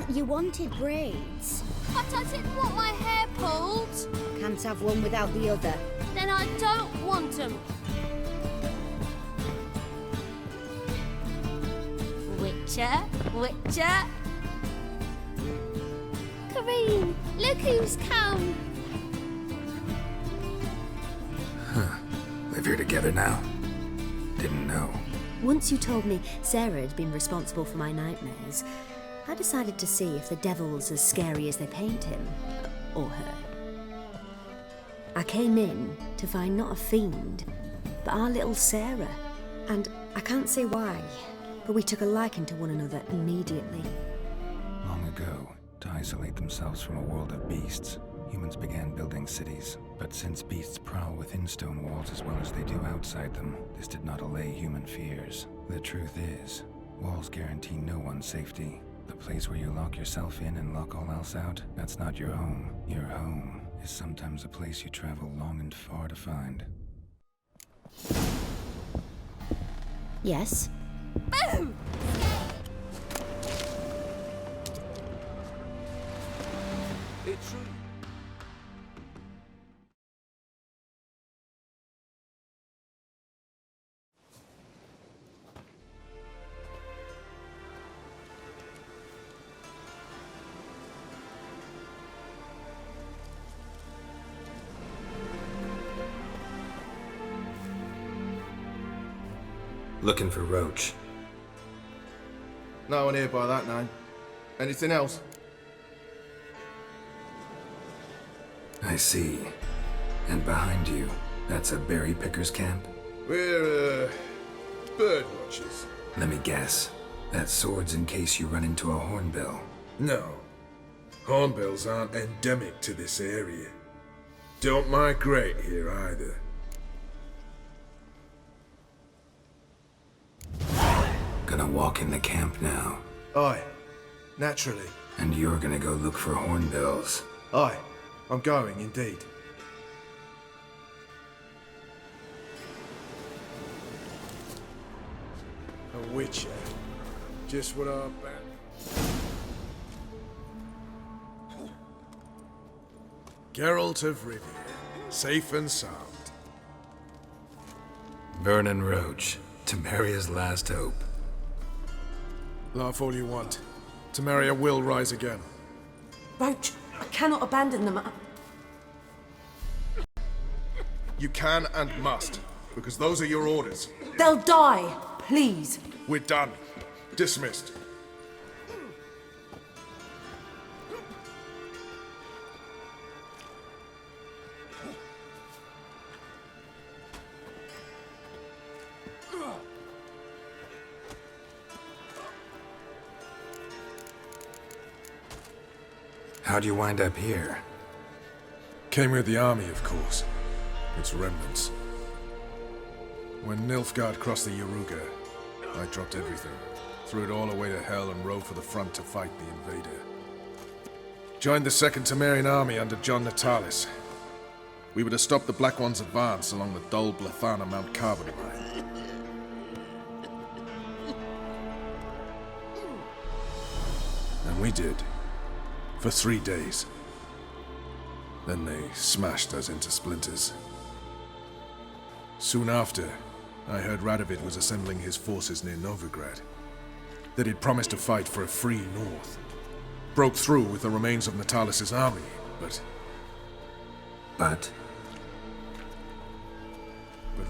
You wanted braids. But I didn't want my hair pulled. Can't have one without the other. Then I don't want them. Witcher, Witcher. Kareem, look who's come. Live here together now? Didn't know. Once you told me Sarah had been responsible for my nightmares, I decided to see if the devil's as scary as they paint him. Or her. I came in to find not a fiend, but our little Sarah. And I can't say why, but we took a liking to one another immediately. Long ago, to isolate themselves from a world of beasts, humans began building cities. But since beasts prowl within stone walls as well as they do outside them, this did not allay human fears. The truth is, walls guarantee no one's safety. The place where you lock yourself in and lock all else out, that's not your home. Your home is sometimes a place you travel long and far to find. Yes? Boom! It's true. Looking for Roach. No one here by that name. Anything else? I see. And behind you, that's a berry picker's camp? We're, bird watchers. Let me guess. That sword's in case you run into a hornbill. No. Hornbills aren't endemic to this area. Don't migrate here either. Gonna walk in the camp now. Aye. Naturally. And you're gonna go look for hornbills. Aye. I'm going, indeed. A witcher. Just what our Geralt of Rivia. Safe and sound. Vernon Roach, Temeria's last hope. Laugh all you want. Temeria will rise again. Roach, I cannot abandon them. You can and must, because those are your orders. They'll die, please. We're done. Dismissed. How'd you wind up here? Came with the army, of course. Its remnants. When Nilfgaard crossed the Yaruga, I dropped everything. Threw it all away to hell and rode for the front to fight the invader. Joined the Second Temerian army under John Natalis. We were to stop the Black One's advance along the Dol Blathana Mount Carbon line. And we did. For 3 days. Then they smashed us into splinters. Soon after, I heard Radovid was assembling his forces near Novigrad. That he'd promised to fight for a free North. Broke through with the remains of Natalis' army, but But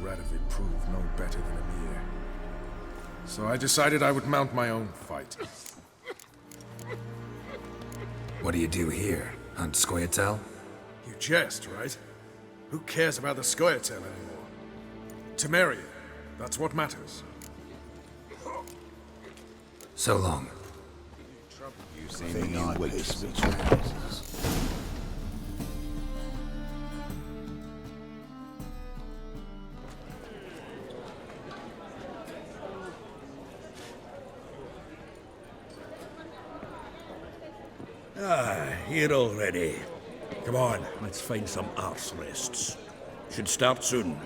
Radovid proved no better than Emir. So I decided I would mount my own fight. what do you do here? Hunt Scoia'tael? You jest, right? Who cares about the Scoia'tael anymore? Temeria, that's what matters. So long. Here already. Come on, let's find some arse rests. Should start soon.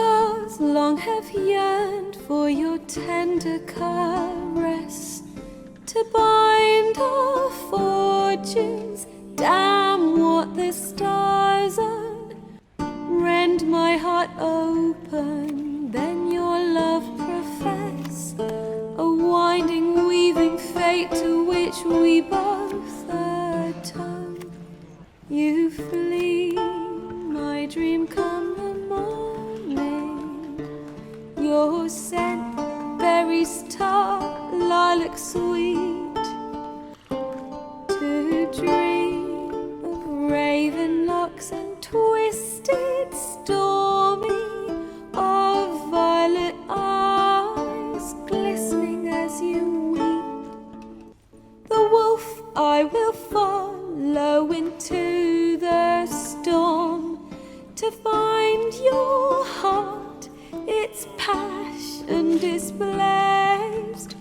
stars long have yearned for your tender caress, to bind our fortunes. Damn what the stars own. Rend my heart open, then your love profess, a winding, weaving fate to which we both atone. You flee, my dream come the morning. Your scent, berries tart, lilac sweet, to dream of raven locks and twisted, stormy, of violet eyes glistening as you weep. The wolf I will follow into the storm, to find your heart, its passion displaced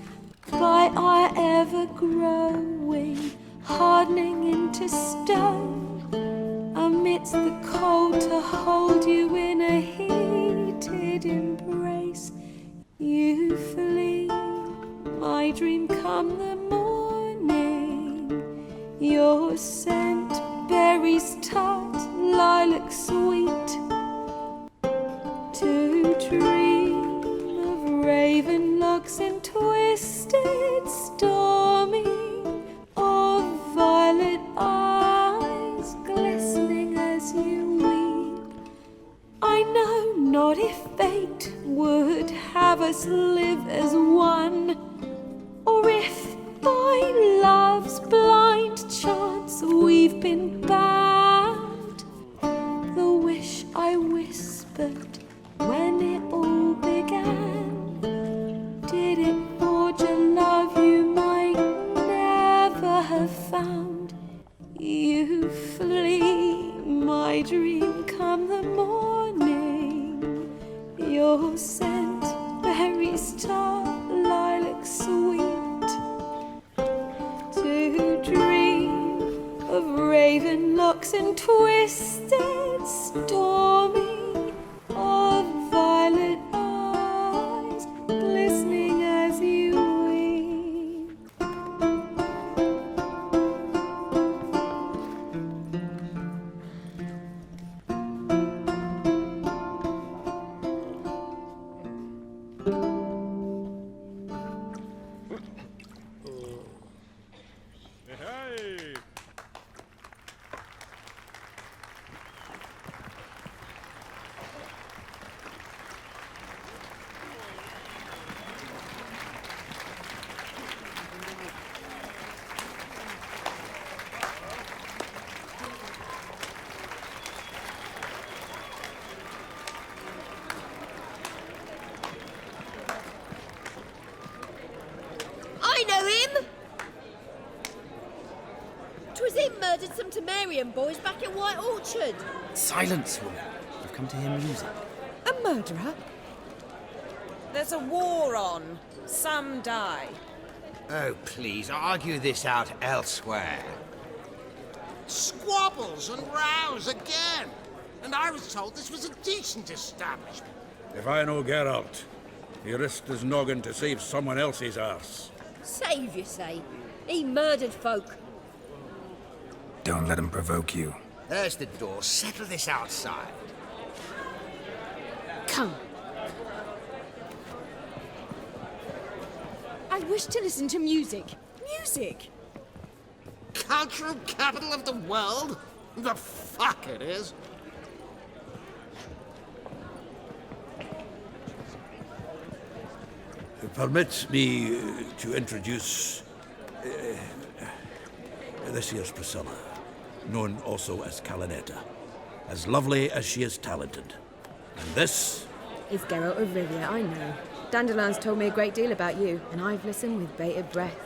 by our ever-growing, hardening into stone. Amidst the cold, to hold you in a heated embrace. You flee, my dream come the morning. Your scent, berries tart, lilac sweet, to dream of raven locks and twisted, stormy, of violet eyes glistening as you weep. I know not if fate would have us live as one, or if by love's blind chance we've been bound. The wish I whispered when it all began, did it forge a love you might never have found? You flee, my dream come the morning. Your scent, berries tart, lilac sweet, to dream of raven locks and twisted, stormy, of violet eyes glistening as you weep. I know him! 'Twas him murdered some Temerian boys back in White Orchard. Silence, woman. I've come to hear music. A murderer? There's a war on. Some die. Oh, please, argue this out elsewhere. Squabbles and rows again. And I was told this was a decent establishment. If I know Geralt, he risked his noggin to save someone else's arse. Save, you say? He murdered folk. Don't let him provoke you. There's the door. Settle this outside. Come. I wish to listen to music. Music! Cultural capital of the world? The fuck it is. Permit me to introduce this here's Priscilla, known also as Calinetta, as lovely as she is talented. And this is Geralt of Rivia, I know. Dandelion's told me a great deal about you, and I've listened with bated breath.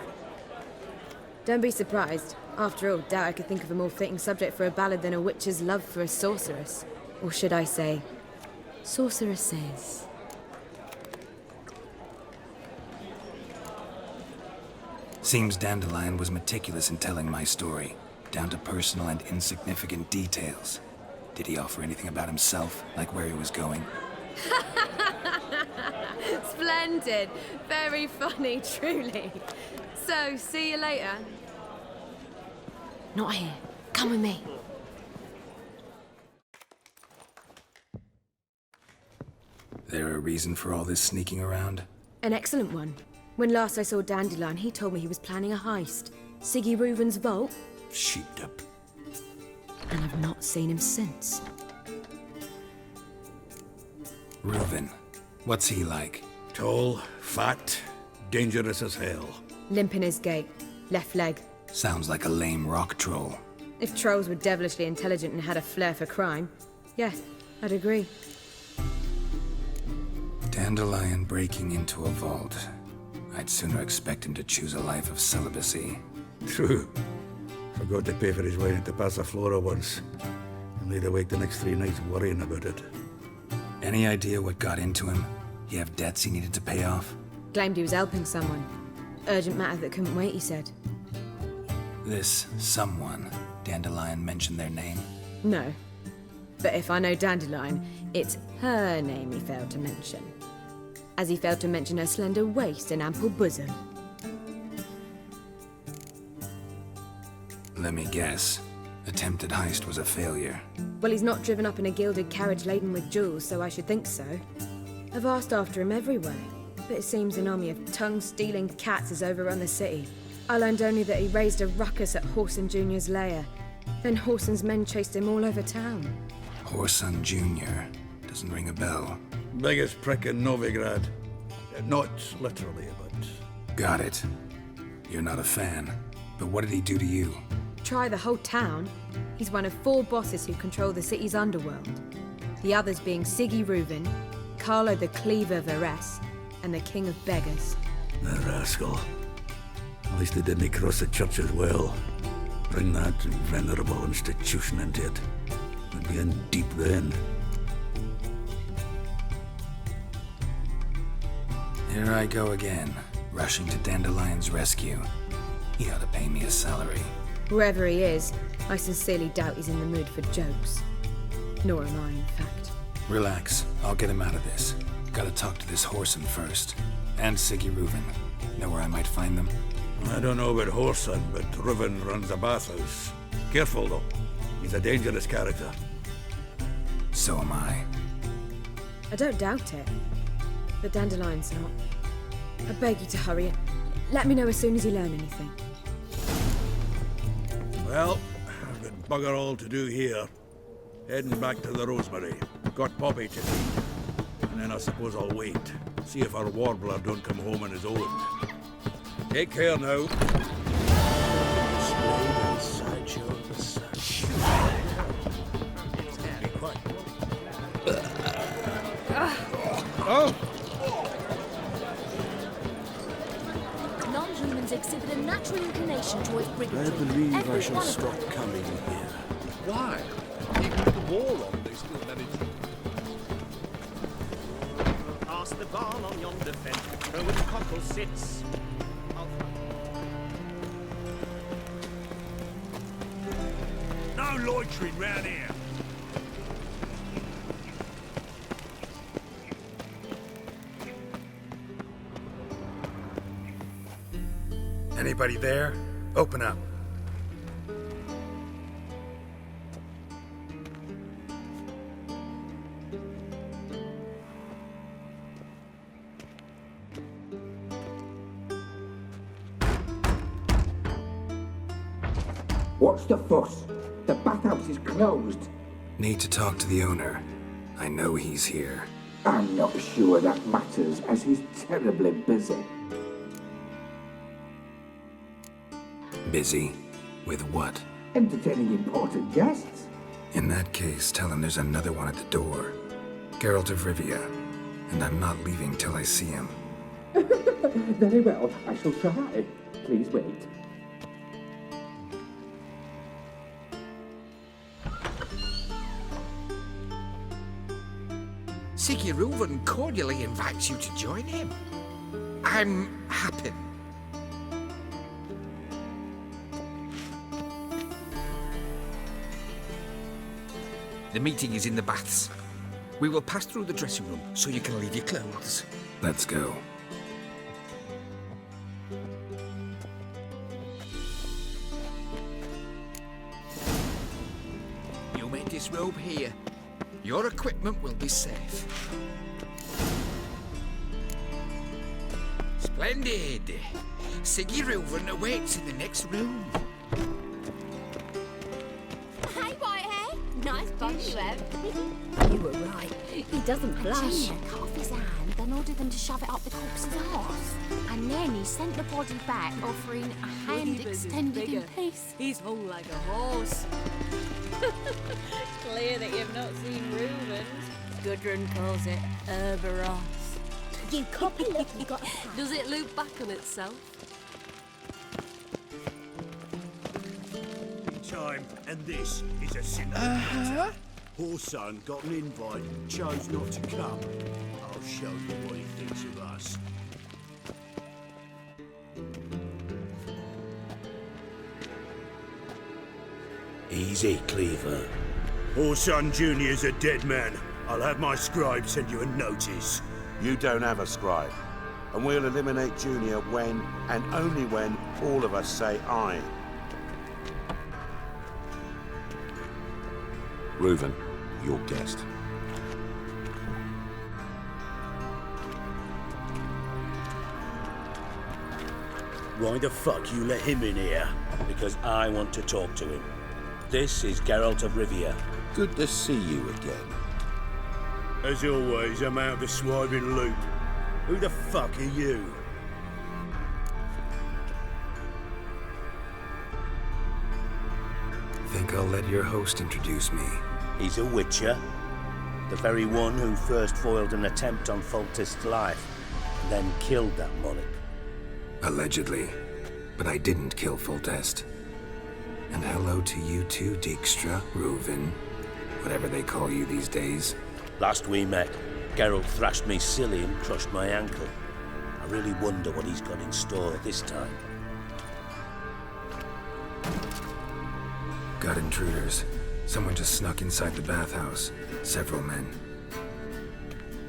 Don't be surprised. After all, doubt I could think of a more fitting subject for a ballad than a witch's love for a sorceress. Or should I say, sorceresses. Seems Dandelion was meticulous in telling my story, down to personal and insignificant details. Did he offer anything about himself, like where he was going? Splendid. Very funny, truly. So, see you later. Not here. Come with me. There a reason for all this sneaking around? An excellent one. When last I saw Dandelion, he told me he was planning a heist. Siggy Reuven's vault. Sheepdip. And I've not seen him since. Reuven. What's he like? Tall, fat, dangerous as hell. Limp in his gait. Left leg. Sounds like a lame rock troll. If trolls were devilishly intelligent and had a flair for crime, yeah, I'd agree. Dandelion breaking into a vault. I'd sooner expect him to choose a life of celibacy. True. Forgot to pay for his way into Passiflora once. And laid awake the next 3 nights worrying about it. Any idea what got into him? He have debts he needed to pay off? Claimed he was helping someone. Urgent matter that couldn't wait, he said. This someone, Dandelion mentioned their name? No. But if I know Dandelion, it's her name he failed to mention. As he failed to mention her slender waist and ample bosom. Let me guess. Attempted heist was a failure. Well, he's not driven up in a gilded carriage laden with jewels, so I should think so. I've asked after him everywhere, but it seems an army of tongue-stealing cats has overrun the city. I learned only that he raised a ruckus at Whoreson Jr.'s lair. Then Whoreson's men chased him all over town. Whoreson Jr. Doesn't ring a bell. Biggest prick in Novigrad. Not literally, but... Got it. You're not a fan. But what did he do to you? Try the whole town. He's one of 4 bosses who control the city's underworld. The others being Siggy Reuven, Carlo the Cleaver Varese, and the King of Beggars. The rascal. At least they didn't cross the church as well. Bring that venerable institution into it. We'd be in deep then. Here I go again, rushing to Dandelion's rescue. He ought to pay me a salary. Wherever he is, I sincerely doubt he's in the mood for jokes. Nor am I, in fact. Relax, I'll get him out of this. Gotta talk to this Whoreson first. And Siggy Reuven. Know where I might find them? I don't know about Whoreson, but Reuven runs a bathhouse. Careful, though. He's a dangerous character. So am I. I don't doubt it. But Dandelion's not. I beg you to hurry. Let me know as soon as you learn anything. Well, I've got bugger all to do here. Heading back to the Rosemary. Got Poppy to feed. And then I suppose I'll wait. See if our warbler don't come home on his own. Take care now. Oh! Non-humans exhibit a natural inclination towards brigandage. I believe Every I shall one of stop them. coming here. Why? Even with the war on, they still manage. Past the barn on yonder fence, where the cockle sits. No loitering round here. Anybody there? Open up. What's the fuss? The bathhouse is closed. Need to talk to the owner. I know he's here. I'm not sure that matters, as he's terribly busy. Busy? With what? Entertaining important guests. In that case, tell him there's another one at the door. Geralt of Rivia. And I'm not leaving till I see him. Very well, I shall try. Please wait. Siggy Reuven cordially invites you to join him. I'm happy. The meeting is in the baths. We will pass through the dressing room so you can leave your clothes. Let's go. You make this robe here. Your equipment will be safe. Splendid! Siggy Reuven awaits in the next room. Hey, Whitehair. Nice bum you have. You were right. He doesn't blush. Junior cut off his hand, then ordered them to shove it up the corpse's arse. And then he sent the body back, offering a hand extended in peace. He's hung like a horse. It's clear that you've not seen Reuven's. Gudrun calls it Herberos. You copy look, you got Does it loop back on itself? Time, and this is a simple matter. Horson got an invite, chose not to come. I'll show you what he thinks of us. Easy, Cleaver. Horson Jr.'s a dead man. I'll have my scribe send you a notice. You don't have a scribe. And we'll eliminate Junior when, and only when, all of us say aye. Reuven, your guest. Why the fuck you let him in here? Because I want to talk to him. This is Geralt of Rivia. Good to see you again. As always, I'm out of the swiping loop. Who the fuck are you? Think I'll let your host introduce me. He's a witcher. The very one who first foiled an attempt on Foltest's life, then killed that monarch. Allegedly. But I didn't kill Foltest. And hello to you too, Dijkstra, Reuven, whatever they call you these days. Last we met, Geralt thrashed me silly and crushed my ankle. I really wonder what he's got in store this time. Got intruders. Someone just snuck inside the bathhouse. Several men.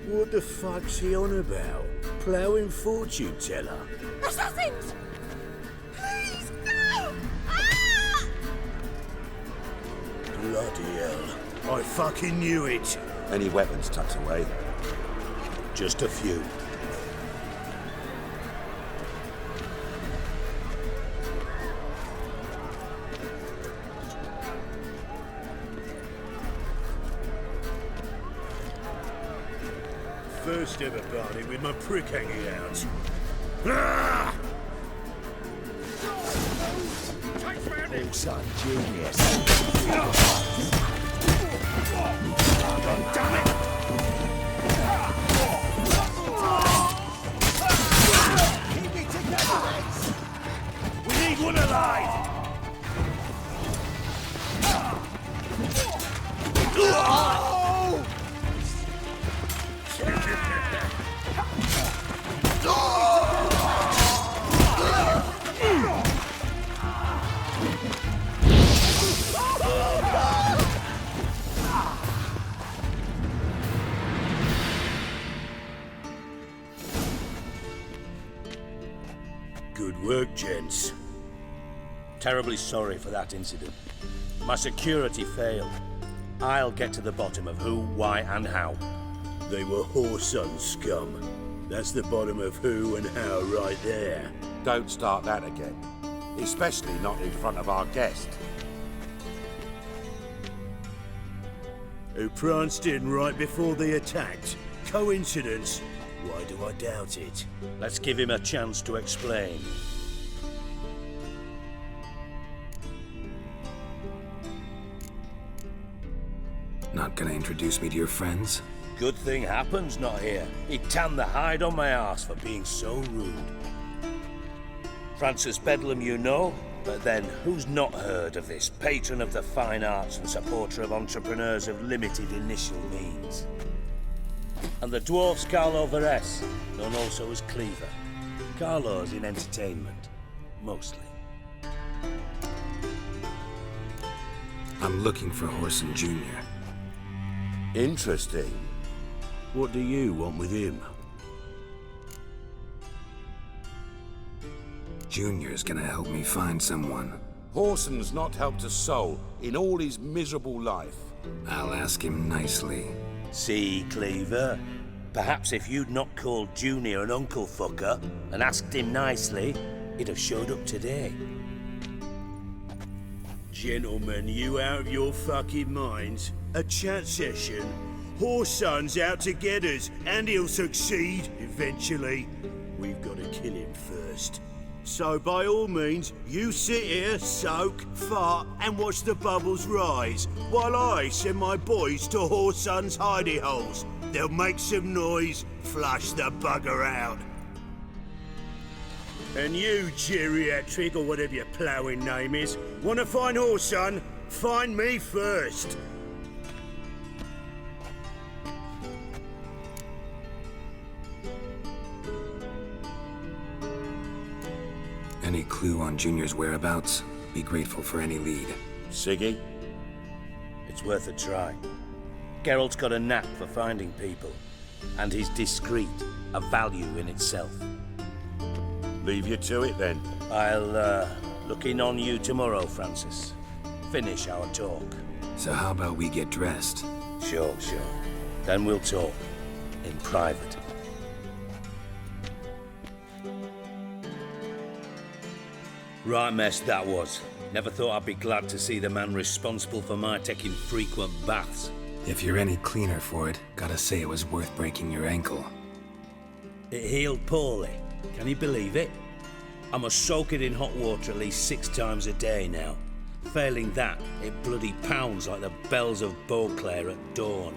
What the fuck's he on about? Ploughing fortune teller? Assassins! Please, no! Ah! Bloody hell. I fucking knew it. Any weapons tucked away? Just a few. First ever party with my prick hanging out. Ah! Horson Junior. God damn it! Keep it together! We need one alive! Good work, gents. Terribly sorry for that incident. My security failed. I'll get to the bottom of who, why, and how. They were Horson scum. That's the bottom of who and how right there. Don't start that again. Especially not in front of our guest. Who pranced in right before they attacked. Coincidence? Why do I doubt it? Let's give him a chance to explain. Not gonna introduce me to your friends? Good thing Happen's not here. He'd tan the hide on my arse for being so rude. Francis Bedlam you know, but then who's not heard of this patron of the fine arts and supporter of entrepreneurs of limited initial means? And the dwarf's Carlo Veres, known also as Cleaver. Carlo's in entertainment, mostly. I'm looking for Horson Jr. Interesting. What do you want with him? Junior's gonna help me find someone. Horson's not helped a soul in all his miserable life. I'll ask him nicely. See, Cleaver? Perhaps if you'd not called Junior an uncle fucker and asked him nicely, he'd have showed up today. Gentlemen, you out of your fucking minds? A chat session? Horson's out to get us, and he'll succeed eventually. We've got to kill him first. So by all means, you sit here, soak, fart, and watch the bubbles rise, while I send my boys to Horson's hidey holes. They'll make some noise, flush the bugger out. And you, geriatric, or whatever your ploughing name is, want to find Horson? Find me first. Any clue on Junior's whereabouts? Be grateful for any lead. Siggy? It's worth a try. Geralt's got a knack for finding people, and he's discreet, a value in itself. Leave you to it then. I'll look in on you tomorrow, Francis. Finish our talk. So how about we get dressed? Sure. Then we'll talk. In private. Right mess that was. Never thought I'd be glad to see the man responsible for my taking frequent baths. If you're any cleaner for it, gotta say it was worth breaking your ankle. It healed poorly. Can you believe it? I must soak it in hot water at least 6 times a day now. Failing that, it bloody pounds like the bells of Beauclair at dawn.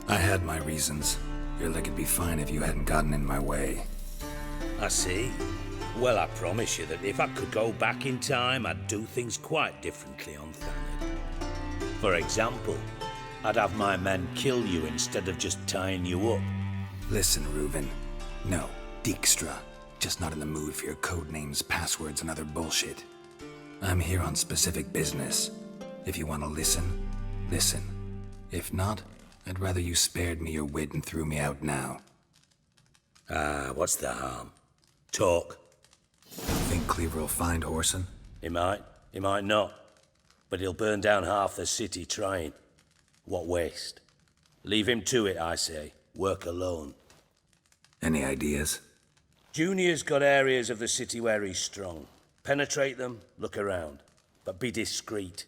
I had my reasons. Your leg would be fine if you hadn't gotten in my way. I see. Well, I promise you that if I could go back in time, I'd do things quite differently on Thanedd. For example, I'd have my men kill you instead of just tying you up. Listen, Reuven. No, Dijkstra. Just not in the mood for your code names, passwords, and other bullshit. I'm here on specific business. If you want to listen, listen. If not, I'd rather you spared me your wit and threw me out now. What's the harm? Talk. Think Cleaver will find Horson? He might not. But he'll burn down half the city trying. What waste? Leave him to it, I say. Work alone. Any ideas? Junior's got areas of the city where he's strong. Penetrate them, look around. But be discreet.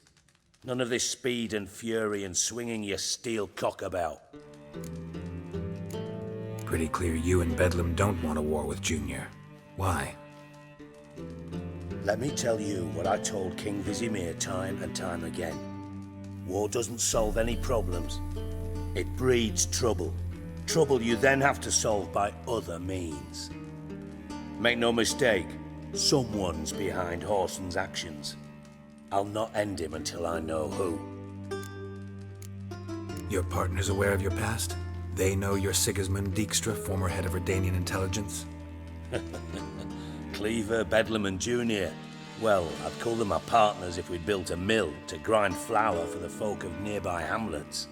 None of this speed and fury and swinging your steel cock about. Pretty clear you and Bedlam don't want a war with Junior. Why? Let me tell you what I told King Vizimir time and time again. War doesn't solve any problems. It breeds trouble. Trouble you then have to solve by other means. Make no mistake, someone's behind Horson's actions. I'll not end him until I know who. Your partner's aware of your past? They know you're Sigismund Dijkstra, former head of Redanian intelligence? Cleaver, Bedlam and Junior. Well, I'd call them my partners if we'd built a mill to grind flour for the folk of nearby hamlets.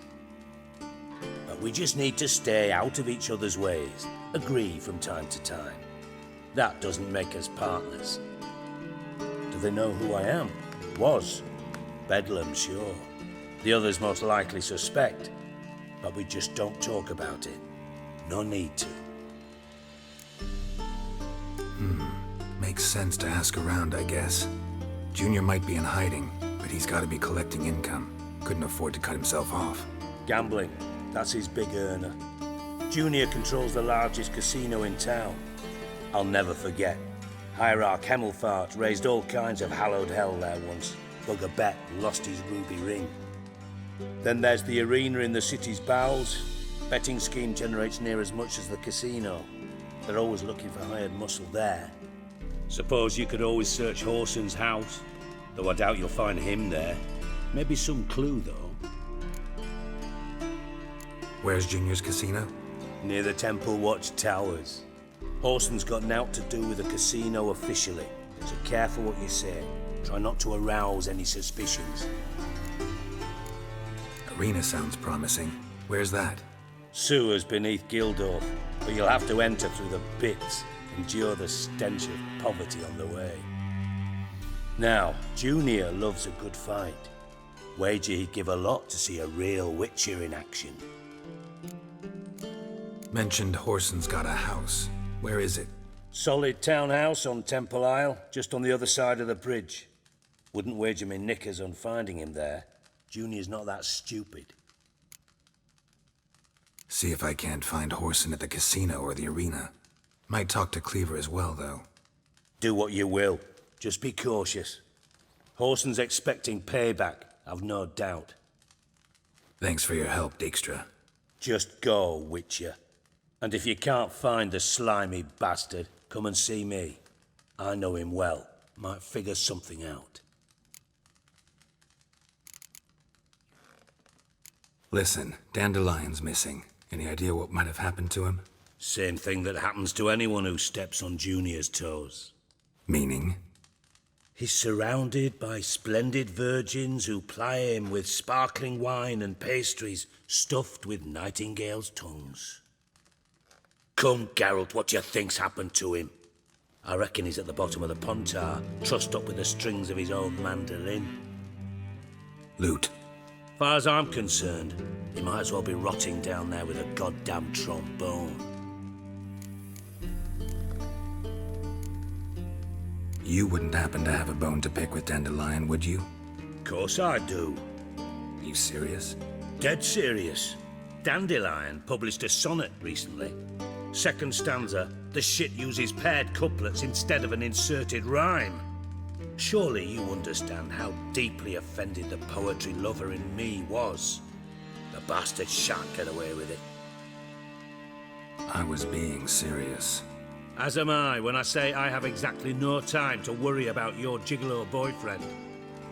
But we just need to stay out of each other's ways, agree from time to time. That doesn't make us partners. Do they know who I am? Was. Bedlam, sure. The others most likely suspect. But we just don't talk about it. No need to. Makes sense to ask around, I guess. Junior might be in hiding, but he's got to be collecting income. Couldn't afford to cut himself off. Gambling. That's his big earner. Junior controls the largest casino in town. I'll never forget. Hierarch Hemmelfart raised all kinds of hallowed hell there once. Bug a bet and lost his ruby ring. Then there's the arena in the city's bowels. Betting scheme generates near as much as the casino. They're always looking for hired muscle there. Suppose you could always search Horson's house, though I doubt you'll find him there. Maybe some clue, though. Where's Junior's casino? Near the Temple Watch Towers. Horson's got naught to do with the casino officially, so careful what you say. Try not to arouse any suspicions. Rena sounds promising. Where's that? Sewers beneath Gildorf, but you'll have to enter through the bits, endure the stench of poverty on the way. Now, Junior loves a good fight. Wager he'd give a lot to see a real Witcher in action. Mentioned Whoreson's got a house. Where is it? Solid townhouse on Temple Isle, just on the other side of the bridge. Wouldn't wager me knickers on finding him there. Junior's not that stupid. See if I can't find Whoreson at the casino or the arena. Might talk to Cleaver as well, though. Do what you will. Just be cautious. Whoreson's expecting payback, I've no doubt. Thanks for your help, Dijkstra. Just go, Witcher. And if you can't find the slimy bastard, come and see me. I know him well. Might figure something out. Listen, Dandelion's missing. Any idea what might have happened to him? Same thing that happens to anyone who steps on Junior's toes. Meaning? He's surrounded by splendid virgins who ply him with sparkling wine and pastries stuffed with nightingales' tongues. Come, Geralt, what do you think's happened to him? I reckon he's at the bottom of the Pontar, trussed up with the strings of his own mandolin. Loot. Far as I'm concerned, he might as well be rotting down there with a goddamn trombone. You wouldn't happen to have a bone to pick with Dandelion, would you? Course I do. You serious? Dead serious. Dandelion published a sonnet recently. Second stanza, the shit uses paired couplets instead of an inserted rhyme. Surely you understand how deeply offended the poetry lover in me was. The bastard shan't get away with it. I was being serious. As am I when I say I have exactly no time to worry about your gigolo boyfriend.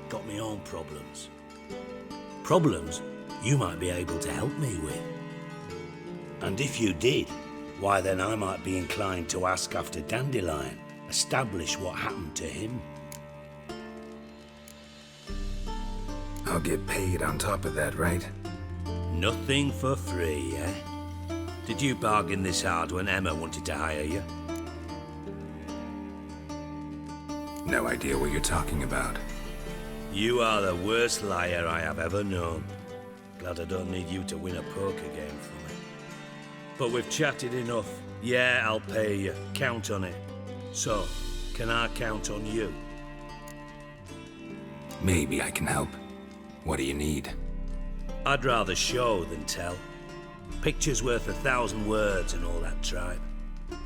Got me own problems. Problems you might be able to help me with. And if you did, why then I might be inclined to ask after Dandelion, establish what happened to him. I'll get paid on top of that, right? Nothing for free, eh? Did you bargain this hard when Emma wanted to hire you? No idea what you're talking about. You are the worst liar I have ever known. Glad I don't need you to win a poker game for me. But we've chatted enough. Yeah, I'll pay you. Count on it. So, can I count on you? Maybe I can help. What do you need? I'd rather show than tell. Picture's worth 1,000 words and all that tribe.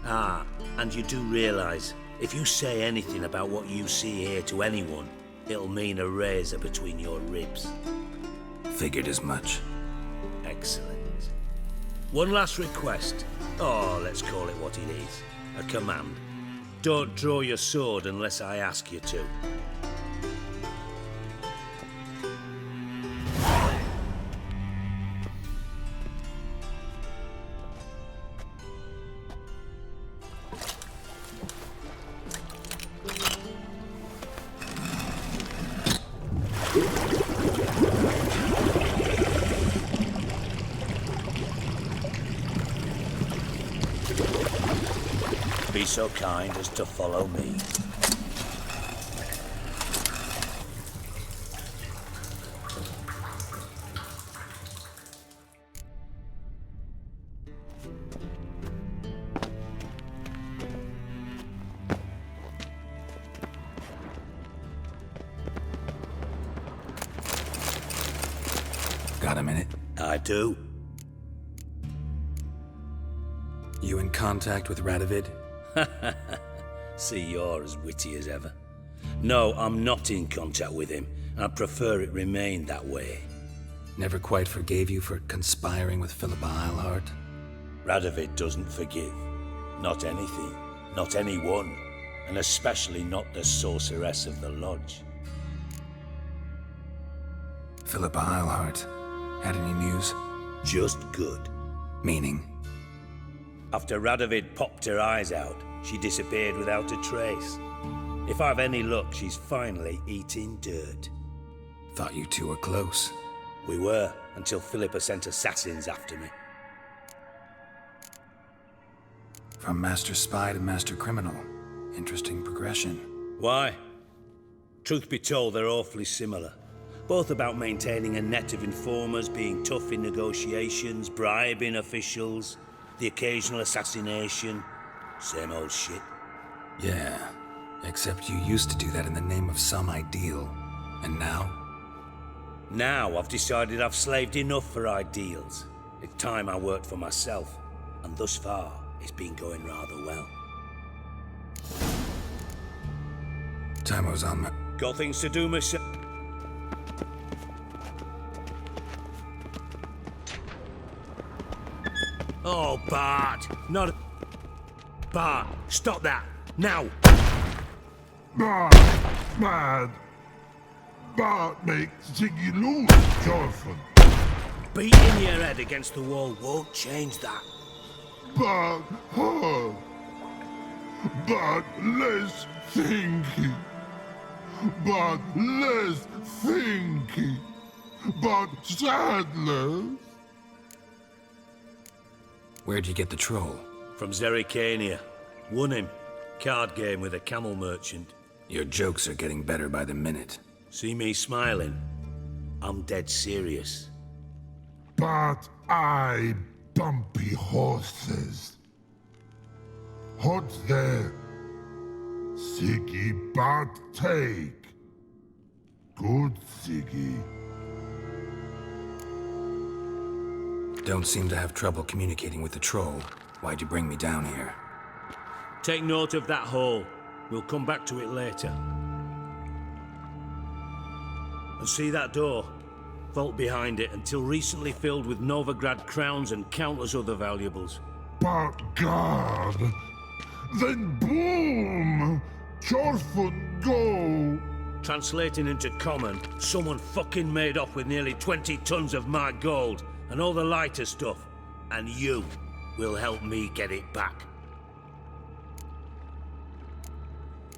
Ah, and you do realise, if you say anything about what you see here to anyone, it'll mean a razor between your ribs. Figured as much. Excellent. One last request. Oh, let's call it what it is. A command. Don't draw your sword unless I ask you to. Be so kind as to follow me. Got a minute? I do. You in contact with Radovid? See, you're as witty as ever. No, I'm not in contact with him. I'd prefer it remained that way. Never quite forgave you for conspiring with Philippa Eilhart? Radovid doesn't forgive. Not anything. Not anyone. And especially not the sorceress of the Lodge. Philippa Eilhart. Had any news? Just good. Meaning? After Radovid popped her eyes out, she disappeared without a trace. If I've any luck, she's finally eating dirt. Thought you two were close. We were, until Philippa sent assassins after me. From master spy to master criminal. Interesting progression. Why? Truth be told, they're awfully similar. Both about maintaining a net of informers, being tough in negotiations, bribing officials, the occasional assassination. Same old shit. Yeah, except you used to do that in the name of some ideal. And now? Now I've decided I've slaved enough for ideals. It's time I worked for myself. And thus far, it's been going rather well. Tymo's on my... Got things to do, myself. Oh, Bart! Not... Bart, stop that! Now! Mad! Bart makes Ziggy lose, Thorfinn. Beating your head against the wall won't change that. But hard. But less thinky. But less thinky. But sadless. Where'd you get the troll? From Zerrikania. Won him. Card game with a camel merchant. Your jokes are getting better by the minute. See me smiling? I'm dead serious. But I bumpy horses. Hot there. Ziggy but take. Good Ziggy. Don't seem to have trouble communicating with the troll. Why'd you bring me down here? Take note of that hole. We'll come back to it later. And see that door? Vault behind it, until recently filled with Novigrad crowns and countless other valuables. But God! Then boom! Thorfinn go! Translating into common, someone fucking made off with nearly 20 tons of my gold, and all the lighter stuff. And you will help me get it back.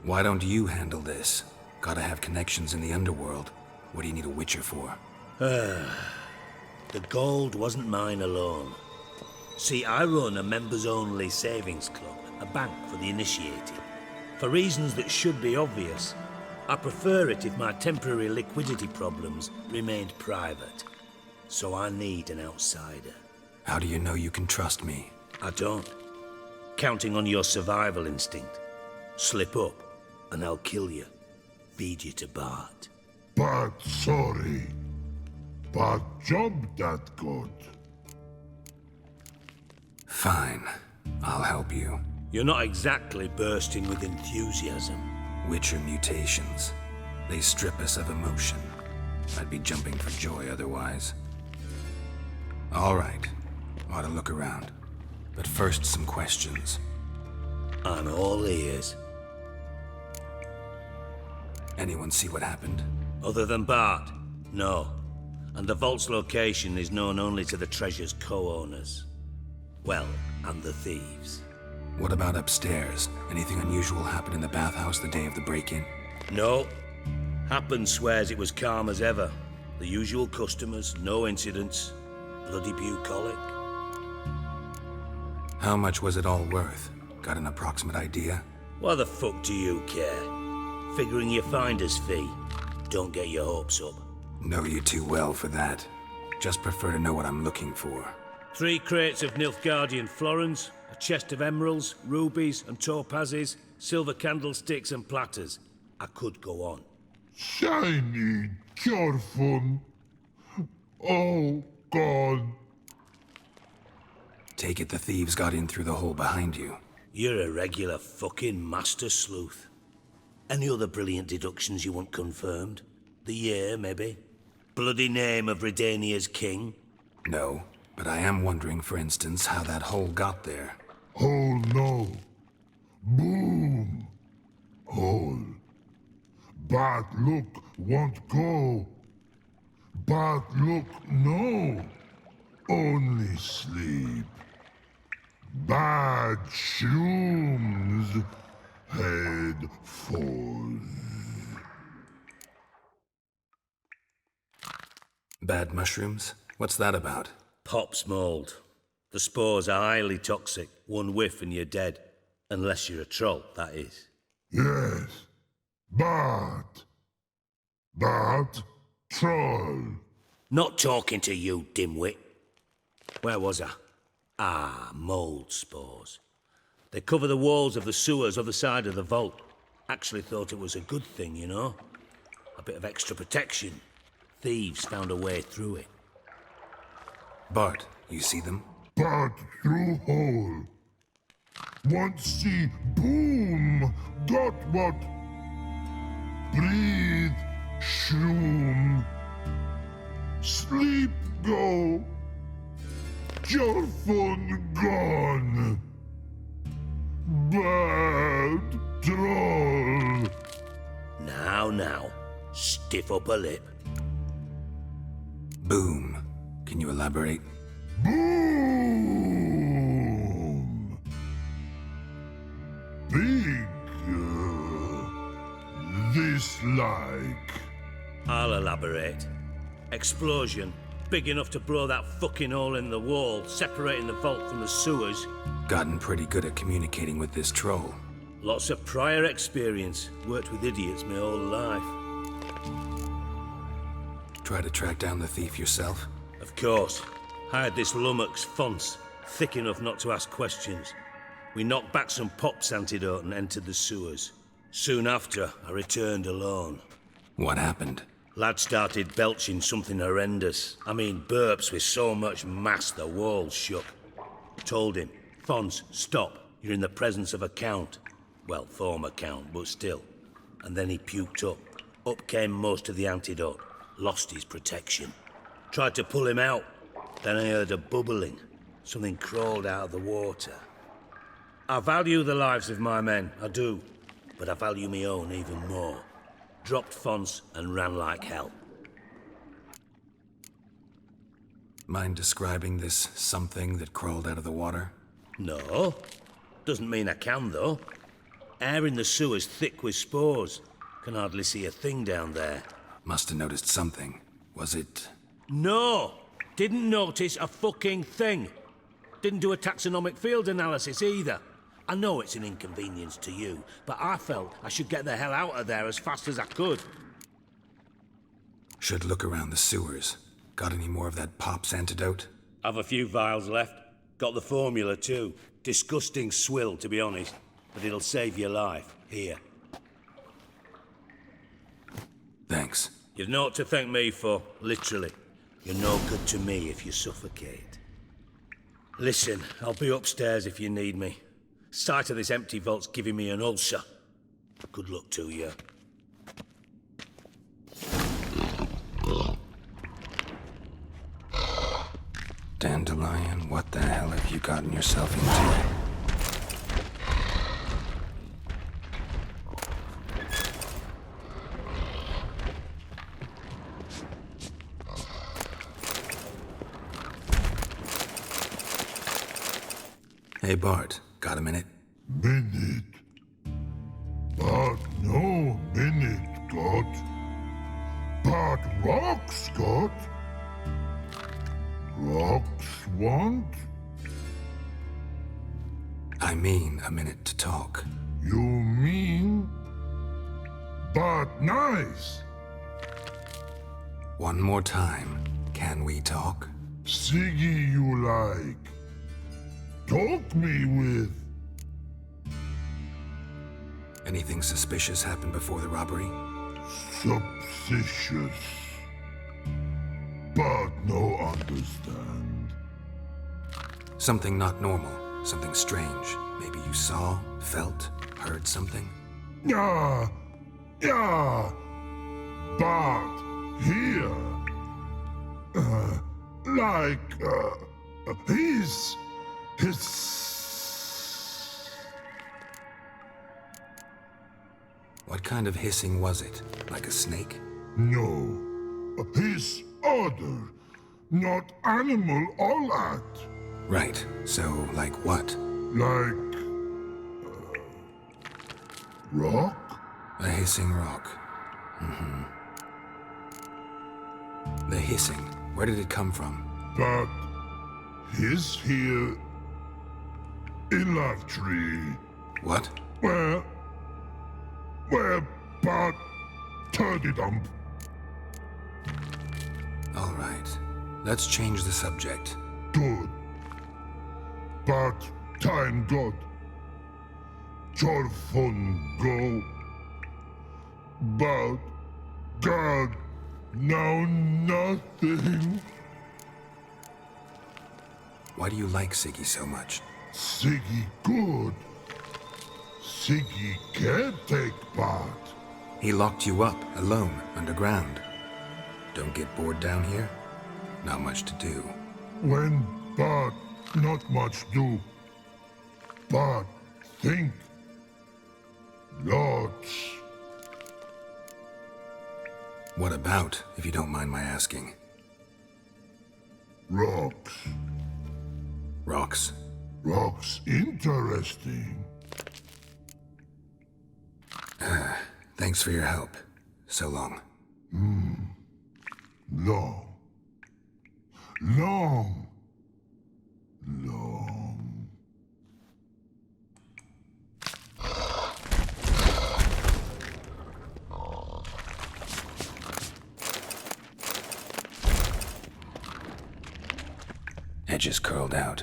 Why don't you handle this? Gotta have connections in the underworld. What do you need a Witcher for? The gold wasn't mine alone. See, I run a members-only savings club, a bank for the initiated. For reasons that should be obvious, I prefer it if my temporary liquidity problems remained private. So I need an outsider. How do you know you can trust me? I don't. Counting on your survival instinct. Slip up, and I'll kill you. Feed you to Bart. But sorry. But job that good. Fine. I'll help you. You're not exactly bursting with enthusiasm. Witcher mutations. They strip us of emotion. I'd be jumping for joy otherwise. All right. Ought to look around. But first, some questions. I'm all ears. Anyone see what happened? Other than Bart? No. And the vault's location is known only to the treasure's co-owners. Well, and the thieves. What about upstairs? Anything unusual happen in the bathhouse the day of the break-in? No. Happen swears it was calm as ever. The usual customers, no incidents. Bloody bucolic. How much was it all worth? Got an approximate idea? Why the fuck do you care? Figuring your finder's fee. Don't get your hopes up. Know you too well for that. Just prefer to know what I'm looking for. 3 crates of Nilfgaardian florins, a chest of emeralds, rubies and topazes, silver candlesticks and platters. I could go on. Shiny Thorfinn. Oh, God. Take it the thieves got in through the hole behind you. You're a regular fucking master sleuth. Any other brilliant deductions you want confirmed? The year, maybe? Bloody name of Redania's king? No, but I am wondering, for instance, how that hole got there. Hole no. Boom. Hole. But look won't go. But look no. Only sleep. Bad shrooms. Head falls. Bad mushrooms? What's that about? Pops mold. The spores are highly toxic. One whiff and you're dead. Unless you're a troll, that is. Yes. Bad. Bad troll. Not talking to you, dimwit. Where was I? Ah, mold spores. They cover the walls of the sewers other side of the vault. Actually thought it was a good thing, you know? A bit of extra protection. Thieves found a way through it. Bart, you see them? Bad through hole. Want see boom. Got what? Breathe. Shroom. Sleep go. Your phone gone. Bad troll. Now. Stiff up a lip. Boom. Can you elaborate? Boom. Big. This like. I'll elaborate. Explosion. Big enough to blow that fucking hole in the wall, separating the vault from the sewers. Gotten pretty good at communicating with this troll. Lots of prior experience. Worked with idiots my whole life. Try to track down the thief yourself? Of course. Hired this lummox, Fons. Thick enough not to ask questions. We knocked back some Pop's antidote and entered the sewers. Soon after, I returned alone. What happened? Lad started belching something horrendous. I mean, burps with so much mass the walls shook. Told him, Fons, stop. You're in the presence of a count. Well, former count, but still. And then he puked up. Up came most of the antidote. Lost his protection. Tried to pull him out. Then I heard a bubbling. Something crawled out of the water. I value the lives of my men, I do. But I value my own even more. Dropped Fons and ran like hell. Mind describing this something that crawled out of the water? No. Doesn't mean I can, though. Air in the sewer's thick with spores. Can hardly see a thing down there. Must have noticed something. Was it... No! Didn't notice a fucking thing. Didn't do a taxonomic field analysis either. I know it's an inconvenience to you, but I felt I should get the hell out of there as fast as I could. Should look around the sewers. Got any more of that Pop's antidote? Have a few vials left. Got the formula too. Disgusting swill, to be honest. But it'll save your life. Here. Thanks. You've naught to thank me for, literally. You're no good to me if you suffocate. Listen, I'll be upstairs if you need me. Sight of this empty vault's giving me an ulcer. Good luck to you. Dandelion, what the hell have you gotten yourself into? Hey Bart, got a minute? Minute. But no minute, got. But rocks, got. Rocks want? I mean a minute to talk. You mean? But nice. One more time. Can we talk? Siggy you like. Talk me with. Anything suspicious happened before the robbery? Suspicious. But no understand. Something not normal. Something strange. Maybe you saw, felt, heard something? Yeah. But here. His. What kind of hissing was it? Like a snake? No. His other. Not animal all that. Right. So, like what? Like... rock? A hissing rock. The hissing. Where did it come from? But he's here in Love Tree. What? Where but Turdy Dump. All right. Let's change the subject. Good. But time God. Jorfun go. But God know nothing. Why do you like Siggy so much? Siggy good. Siggy can't take part. He locked you up, alone, underground. Don't get bored down here? Not much to do. When but not much do. But think. Lots. What about, if you don't mind my asking? Rocks. Rocks? Rocks interesting. Thanks for your help. So long. Long. Long. Long. Edges curled out.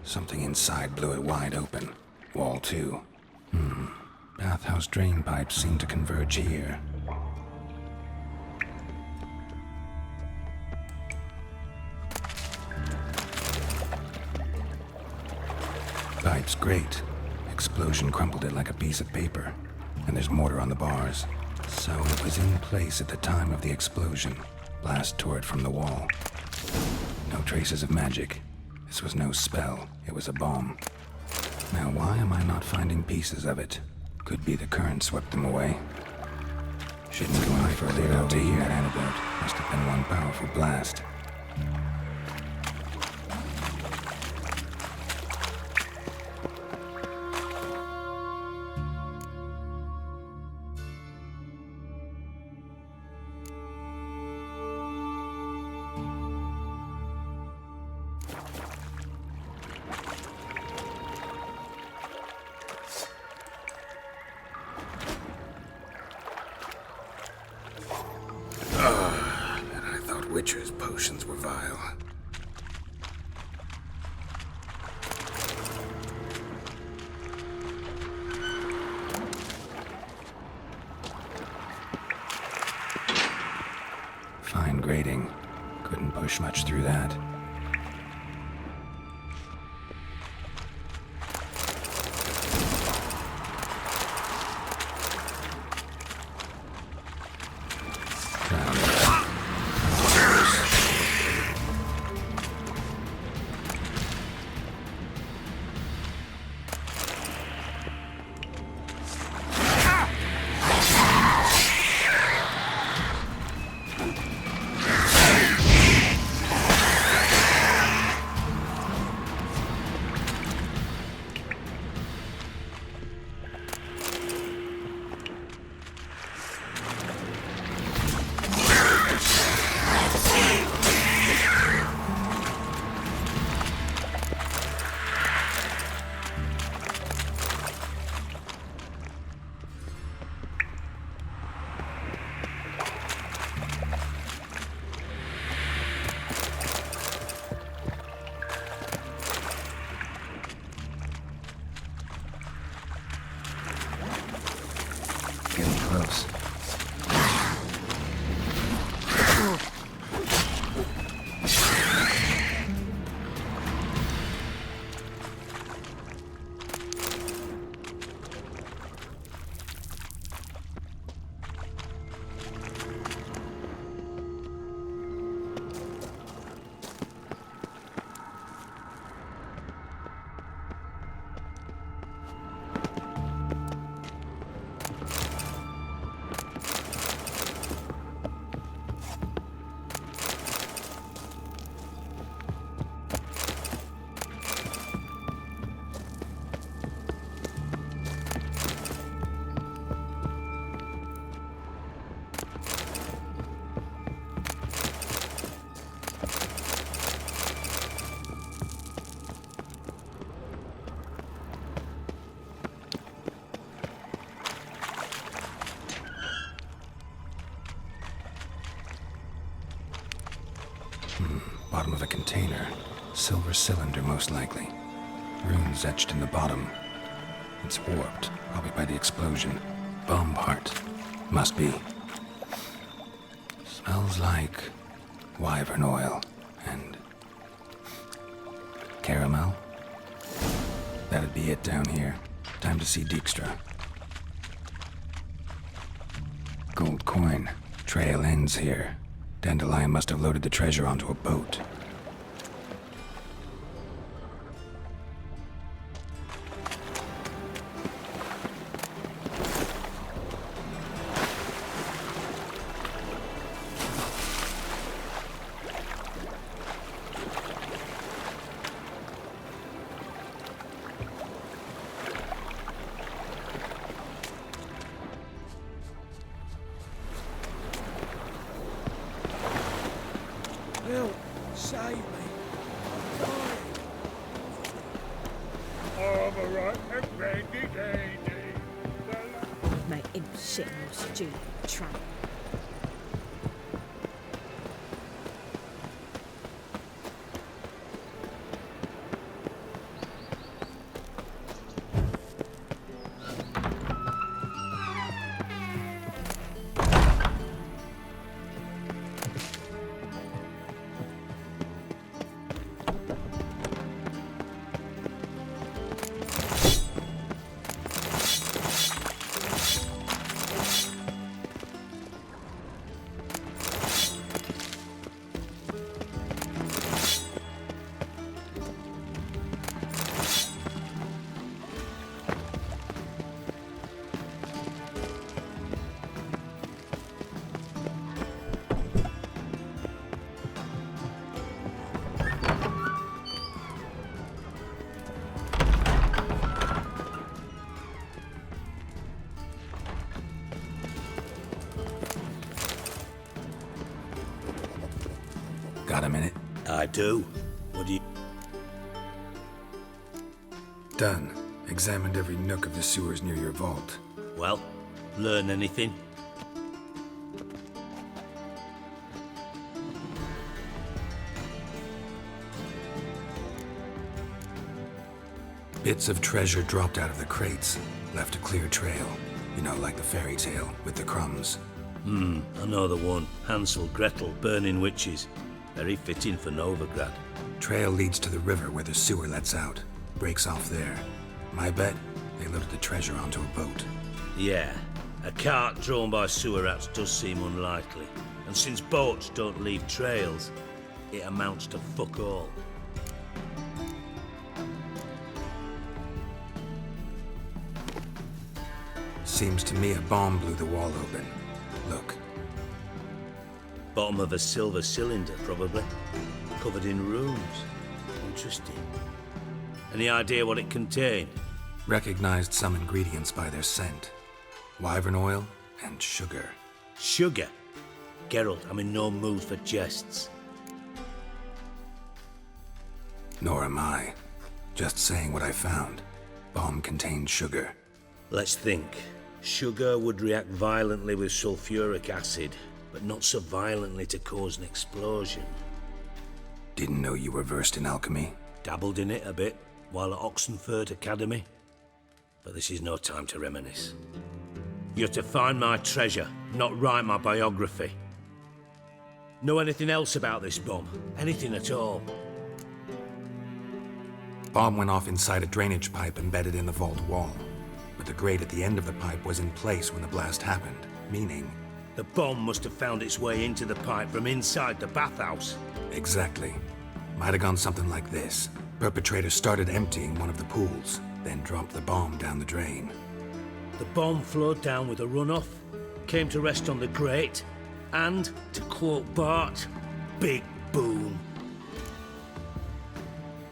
Something inside blew it wide open. Wall too. Bathhouse drain pipes seem to converge here. Pipe's great. Explosion crumpled it like a piece of paper. And there's mortar on the bars. So it was in place at the time of the explosion. Blast tore it from the wall. No traces of magic. This was no spell. It was a bomb. Now why am I not finding pieces of it? Could be the current swept them away. Shouldn't go any further out to hear that antidote. Must have been one powerful blast. Witcher's potions were vile. Fine grating. Couldn't push much through that. silver cylinder, most likely. Runes etched in the bottom. It's warped, probably by the explosion. Bomb part. Must be. Smells like wyvern oil and caramel. That'd be it down here. Time to see Dijkstra. Gold coin. Trail ends here. Dandelion must have loaded the treasure onto a boat. Help! Save me! Mate, him shit and stupid tramp. Got a minute? I do. What do you... Done. Examined every nook of the sewers near your vault. Well, learn anything? Bits of treasure dropped out of the crates. Left a clear trail. You know, like the fairy tale, with the crumbs. I know the one. Hansel, Gretel, burning witches. Very fitting for Novigrad. Trail leads to the river where the sewer lets out. Breaks off there. My bet, they loaded the treasure onto a boat. Yeah, a cart drawn by sewer rats does seem unlikely. And since boats don't leave trails, it amounts to fuck all. Seems to me a bomb blew the wall open. Look. Bottom of a silver cylinder, probably. Covered in runes. Interesting. Any idea what it contained? Recognized some ingredients by their scent. Wyvern oil and sugar. Sugar? Geralt, I'm in no mood for jests. Nor am I. Just saying what I found. Bomb contained sugar. Let's think. Sugar would react violently with sulfuric acid, but not so violently to cause an explosion. Didn't know you were versed in alchemy. Dabbled in it a bit while at Oxenford Academy. But this is no time to reminisce. You're to find my treasure, not write my biography. Know anything else about this bomb? Anything at all? Bomb went off inside a drainage pipe embedded in the vault wall. But the grate at the end of the pipe was in place when the blast happened, meaning... The bomb must have found its way into the pipe from inside the bathhouse. Exactly. Might have gone something like this. Perpetrator started emptying one of the pools, then dropped the bomb down the drain. The bomb flowed down with a runoff, came to rest on the grate, and, to quote Bart, big boom.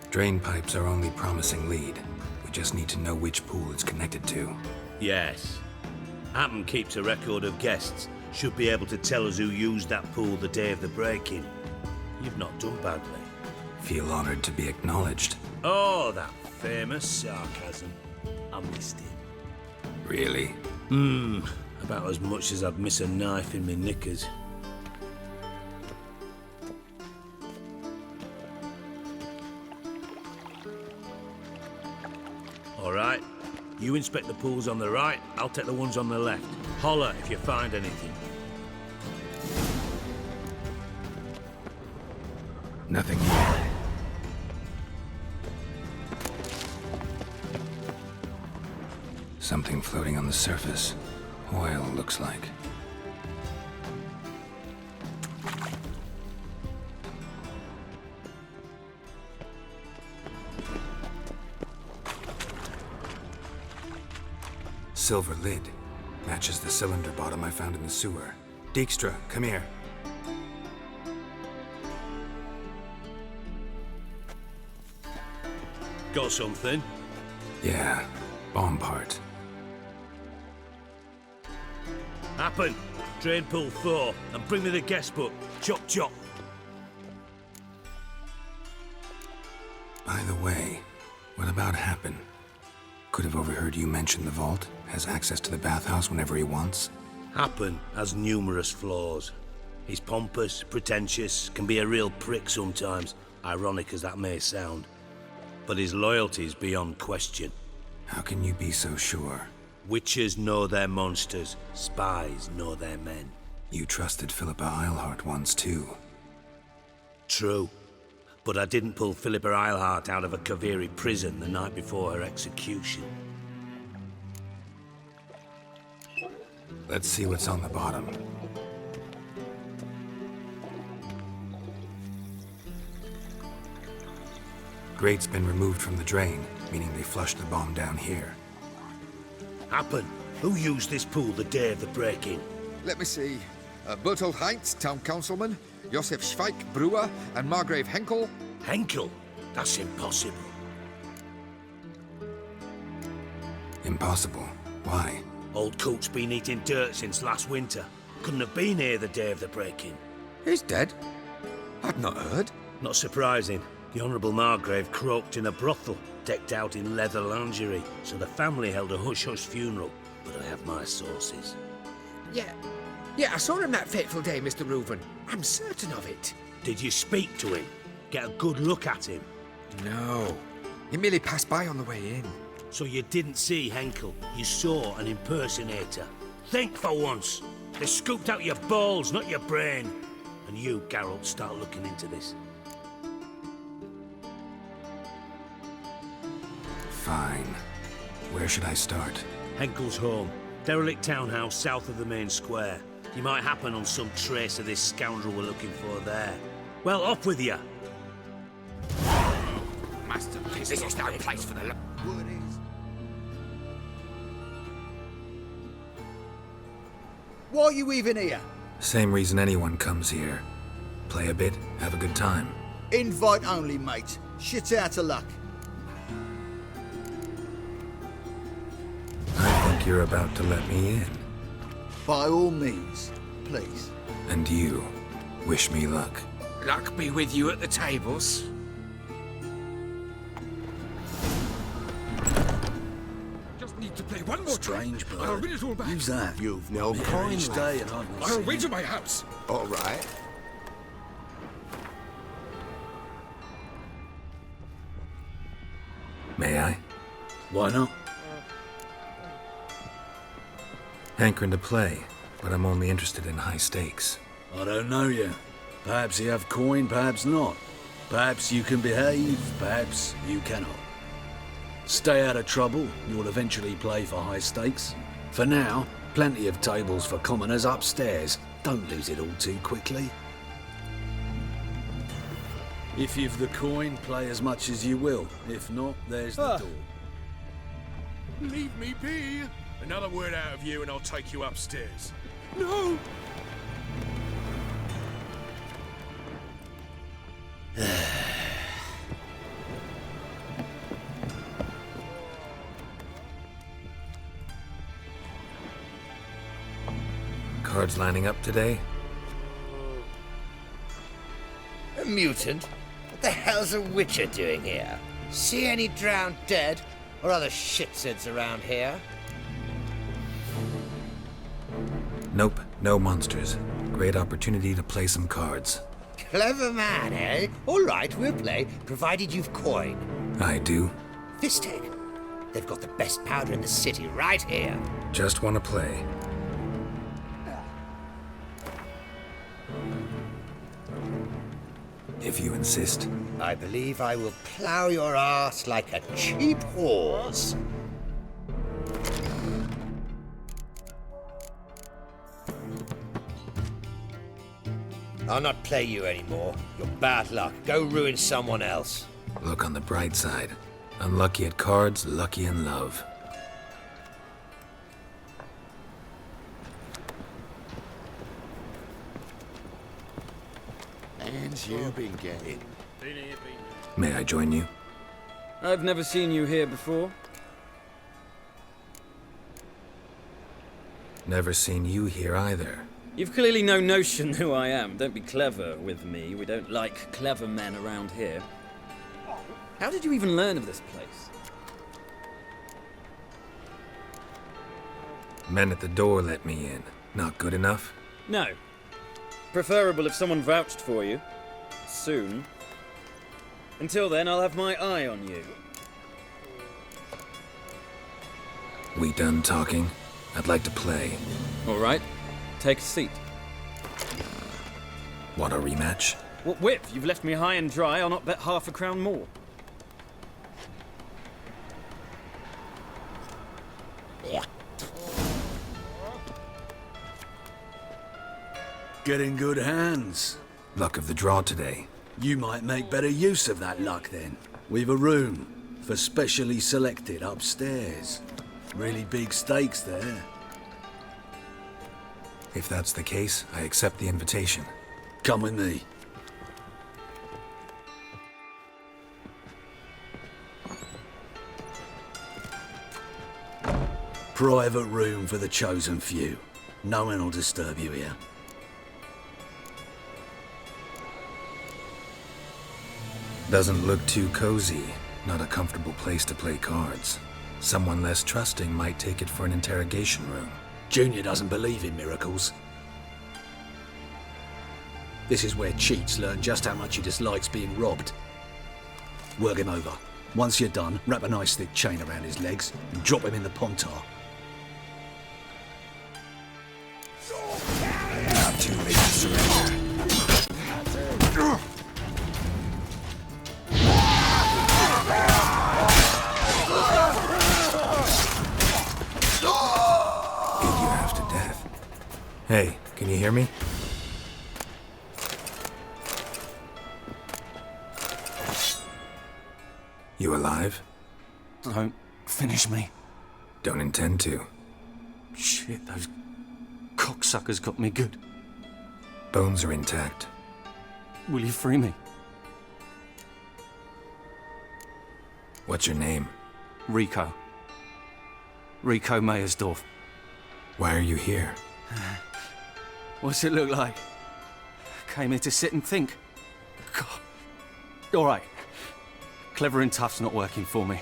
Drain pipes are only promising lead. We just need to know which pool it's connected to. Yes. Hammond keeps a record of guests. Should be able to tell us who used that pool the day of the break-in. You've not done badly. Feel honored to be acknowledged. Oh, that famous sarcasm. I missed it. Really? About as much as I'd miss a knife in my knickers. All right. You inspect the pools on the right, I'll take the ones on the left. Holler if you find anything. Nothing here. Something floating on the surface. Oil, looks like. Silver lid. Matches the cylinder bottom I found in the sewer. Dijkstra, come here. Got something? Yeah, bomb part. Happen. Drain pool 4, and bring me the guest book. Chop chop. By the way, what about Happen? Could have overheard you mention the vault. Has access to the bathhouse whenever he wants. Happen has numerous flaws. He's pompous, pretentious, can be a real prick sometimes, ironic as that may sound. But his loyalty's beyond question. How can you be so sure? Witches know their monsters, spies know their men. You trusted Philippa Eilhart once too. True. But I didn't pull Philippa Eilhart out of a Kaviri prison the night before her execution. Let's see what's on the bottom. Grate's been removed from the drain, meaning they flushed the bomb down here. Happen. Who used this pool the day of the break-in? Let me see. Bertold Heinz, town councilman, Josef Schweik, brewer, and Margrave Henkel. Henkel? That's impossible. Impossible? Why? Old Coot's been eating dirt since last winter. Couldn't have been here the day of the break-in. He's dead? I'd not heard. Not surprising. The Honourable Margrave croaked in a brothel, decked out in leather lingerie, so the family held a hush-hush funeral. But I have my sources. Yeah, I saw him that fateful day, Mr. Reuven. I'm certain of it. Did you speak to him? Get a good look at him? No. He merely passed by on the way in. So you didn't see Henkel, you saw an impersonator. Think for once. They scooped out your balls, not your brain. And you, Geralt, start looking into this. Fine. Where should I start? Henkel's home. Derelict townhouse south of the main square. You might happen on some trace of this scoundrel we're looking for there. Well, off with you! Masterpiece, this is no place for the... Why are you even here? Same reason anyone comes here. Play a bit, have a good time. Invite only, mate. Shit out of luck. I think you're about to let me in. By all means, please. And you, wish me luck. Luck be with you at the tables. Just need to play one more Strange time. bird. I'll win it all back. Who's that? You've no Here coin each left. day and I've not I'll seen wager it. my house. All right. May I? Why not? Hankering to play, but I'm only interested in high stakes. I don't know yet. Perhaps you have coin, perhaps not. Perhaps you can behave, perhaps you cannot. Stay out of trouble, you'll eventually play for high stakes. For now, plenty of tables for commoners upstairs. Don't lose it all too quickly. If you've the coin, play as much as you will. If not, there's the door. Leave me be. Another word out of you and I'll take you upstairs. No! Cards lining up today? A mutant? What the hell's a witcher doing here? See any drowned dead or other shitsuds around here? Nope, no monsters. Great opportunity to play some cards. Clever man, eh? All right, we'll play, provided you've coin. I do. Fistek. They've got the best powder in the city right here. Just want to play. If you insist. I believe I will plough your ass like a cheap horse. I'll not play you anymore. You're bad luck. Go ruin someone else. Look on the bright side. Unlucky at cards, lucky in love. And you been getting? May I join you? I've never seen you here before. Never seen you here either. You've clearly no notion who I am. Don't be clever with me. We don't like clever men around here. How did you even learn of this place? Men at the door let me in. Not good enough? No. Preferable if someone vouched for you. Soon. Until then, I'll have my eye on you. We done talking? I'd like to play. All right. Take a seat. Want a rematch? What with? You've left me high and dry. I'll not bet half a crown more. Get in good hands. Luck of the draw today. You might make better use of that luck then. We've a room for specially selected upstairs. Really big stakes there. If that's the case, I accept the invitation. Come with me. Private room for the chosen few. No one will disturb you here. Doesn't look too cozy. Not a comfortable place to play cards. Someone less trusting might take it for an interrogation room. Junior doesn't believe in miracles. This is where cheats learn just how much he dislikes being robbed. Work him over. Once you're done, wrap a nice thick chain around his legs and drop him in the pontar. Not too late to surrender. Hey, can you hear me? You alive? Don't finish me. Don't intend to. Shit, those cocksuckers got me good. Bones are intact. Will you free me? What's your name? Rico. Rico Meyersdorf. Why are you here? What's it look like? Came here to sit and think. God. All right. Clever and tough's not working for me.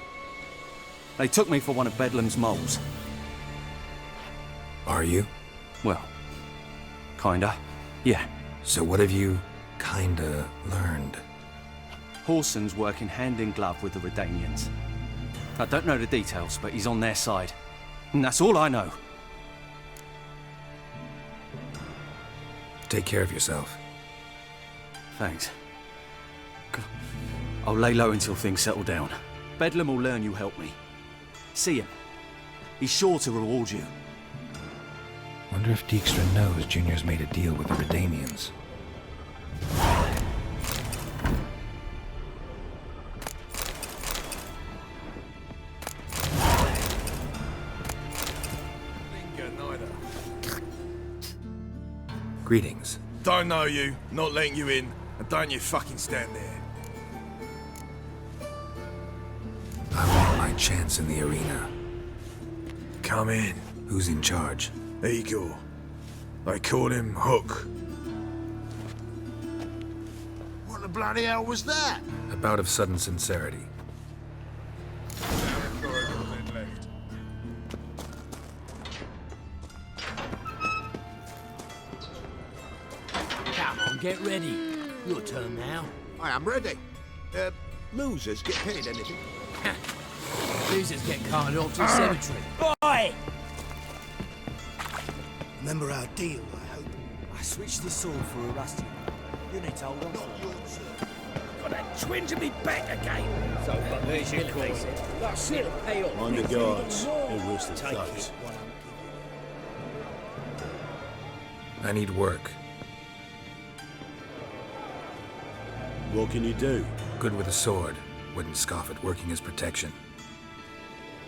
They took me for one of Bedlam's moles. Are you? Well, kinda. Yeah. So what have you kinda learned? Horson's working hand in glove with the Redanians. I don't know the details, but he's on their side. And that's all I know. Take care of yourself. Thanks. God. I'll lay low until things settle down. Bedlam will learn you helped me. See him. He's sure to reward you. Wonder if Dijkstra knows Junior's made a deal with the Redanians. Greetings. Don't know you, not letting you in, and don't you fucking stand there. I want my chance in the arena. Come in. Who's in charge? Igor. They call him Hook. What the bloody hell was that? A bout of sudden sincerity. Come on, get ready. Your turn now. I am ready. Losers get paid anything? Losers get carted off to the cemetery. Boy! Remember our deal, I hope. I switched the sword for a rusty. You need to hold on. Not yours, sir. Got that twinge of me back again. So, there's your coin. That's it. Pay off. Mind the guards. They're worse than Take thugs. it. I need work. What can you do? Good with a sword. Wouldn't scoff at working as protection.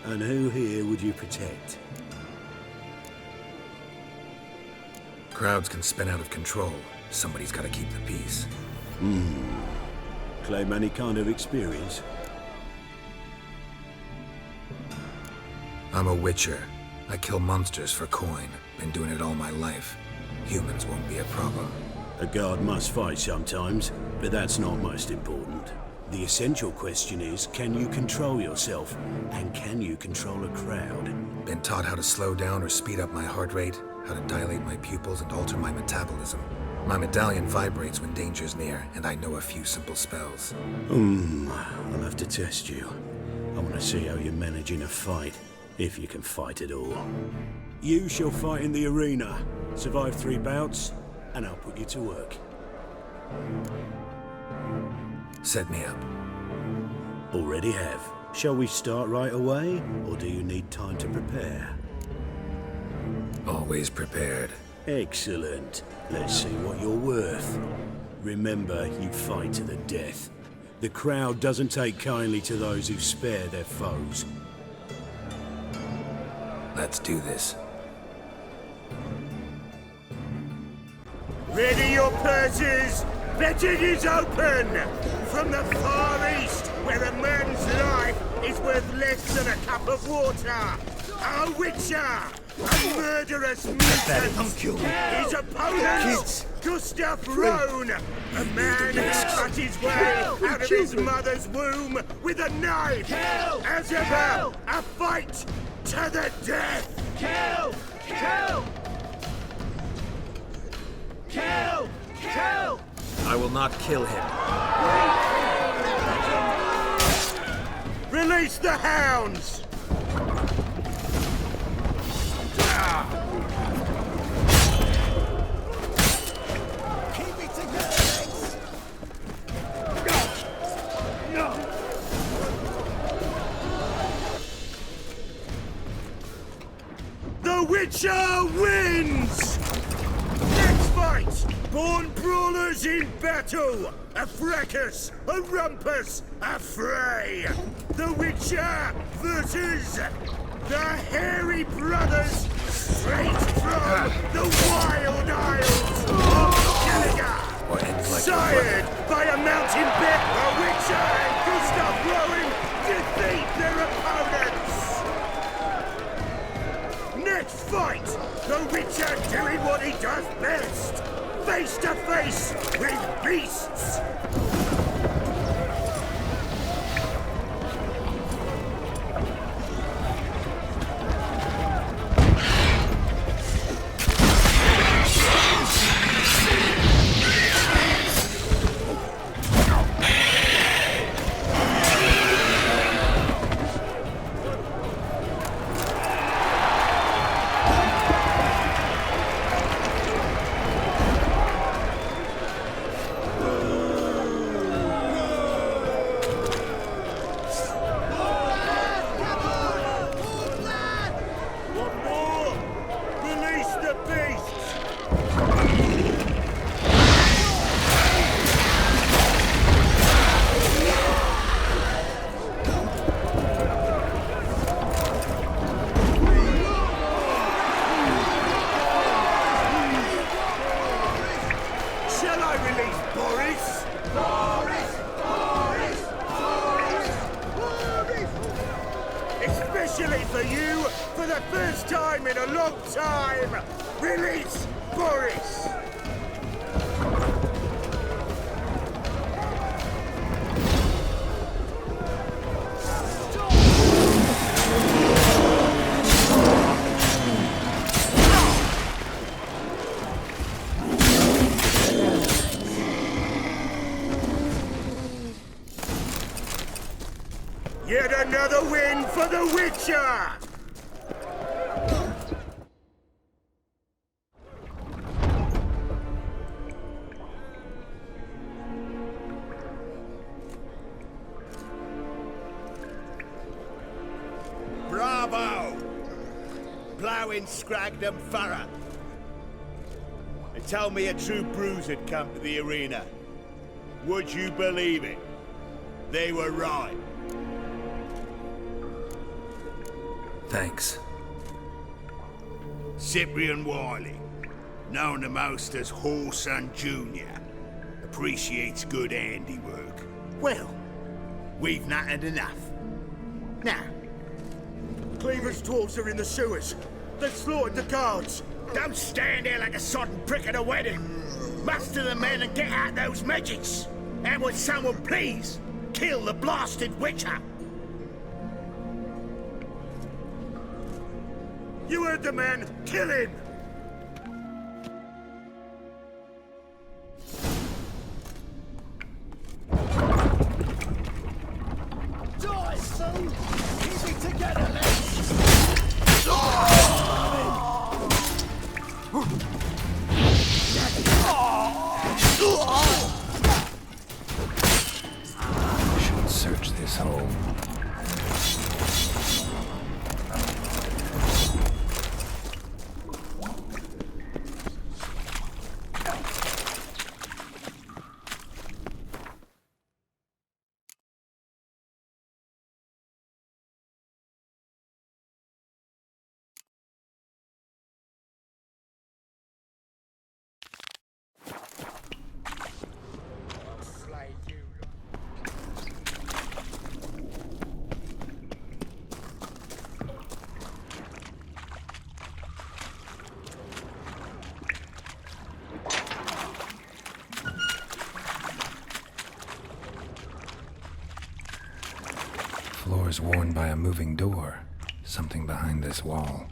And who here would you protect? Crowds can spin out of control. Somebody's gotta keep the peace. Claim any kind of experience? I'm a witcher. I kill monsters for coin. Been doing it all my life. Humans won't be a problem. A guard must fight sometimes, but that's not most important. The essential question is, can you control yourself? And can you control a crowd? Been taught how to slow down or speed up my heart rate, how to dilate my pupils and alter my metabolism. My medallion vibrates when danger's near, and I know a few simple spells. I'll have to test you. I want to see how you manage in a fight, if you can fight at all. You shall fight in the arena, survive 3 bouts, and I'll put you to work. Set me up. Already have. Shall we start right away, or do you need time to prepare? Always prepared. Excellent. Let's see what you're worth. Remember, you fight to the death. The crowd doesn't take kindly to those who spare their foes. Let's do this. Ready your purses! Betting is open! From the Far East, where a man's life is worth less than a cup of water, a witcher, a murderous mutant, Don't kill me. his opponent, Kids. Gustav Rohn, a man who cut his way out of his mother's womb with a knife, as ever, a fight to the death! Kill! Kill! Kill! Kill! I will not kill him. Release the hounds! Keep it together! The Witcher wins! Next fight! Born brawlers in battle! A fracas, a rumpus, a fray! The Witcher versus the Hairy Brothers, straight from the Wild Isles of Gallagher! Or ends like Sired by a mountain bear, the Witcher and Gustav Rowan defeat their opponents! Next fight, the Witcher doing what he does best, face to face with beasts! One more! Release the beasts! Shall I release Boris? Especially for you, for the first time in a long time, release Boris! Yet another win for the Witcher! Bravo! Ploughing Scragdom Thorough. They told me a true bruise had come to the arena. Would you believe it? They were right. Thanks. Cyprian Wiley, known to most as Whoreson Jr., appreciates good handiwork. Well, we've not had enough. Now, Cleaver's dwarves are in the sewers. They've slaughtered the guards. Don't stand there like a sodden prick at a wedding. Muster the men and get out those midgets. And would someone please kill the blasted Witcher? You heard the man. Kill him! Die, son! Keep it together, lads! Should search this hole. Floors worn by a moving door. Something behind this wall.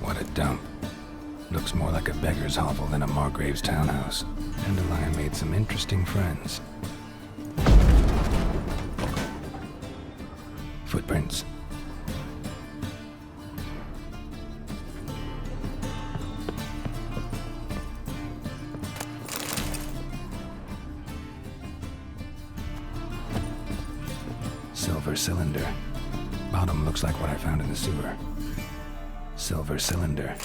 What a dump. Looks more like a beggar's hovel than a Margrave's townhouse. Dandelion made some interesting friends. Footprints. Silver cylinder. Bottom looks like what I found in the sewer. Silver cylinder.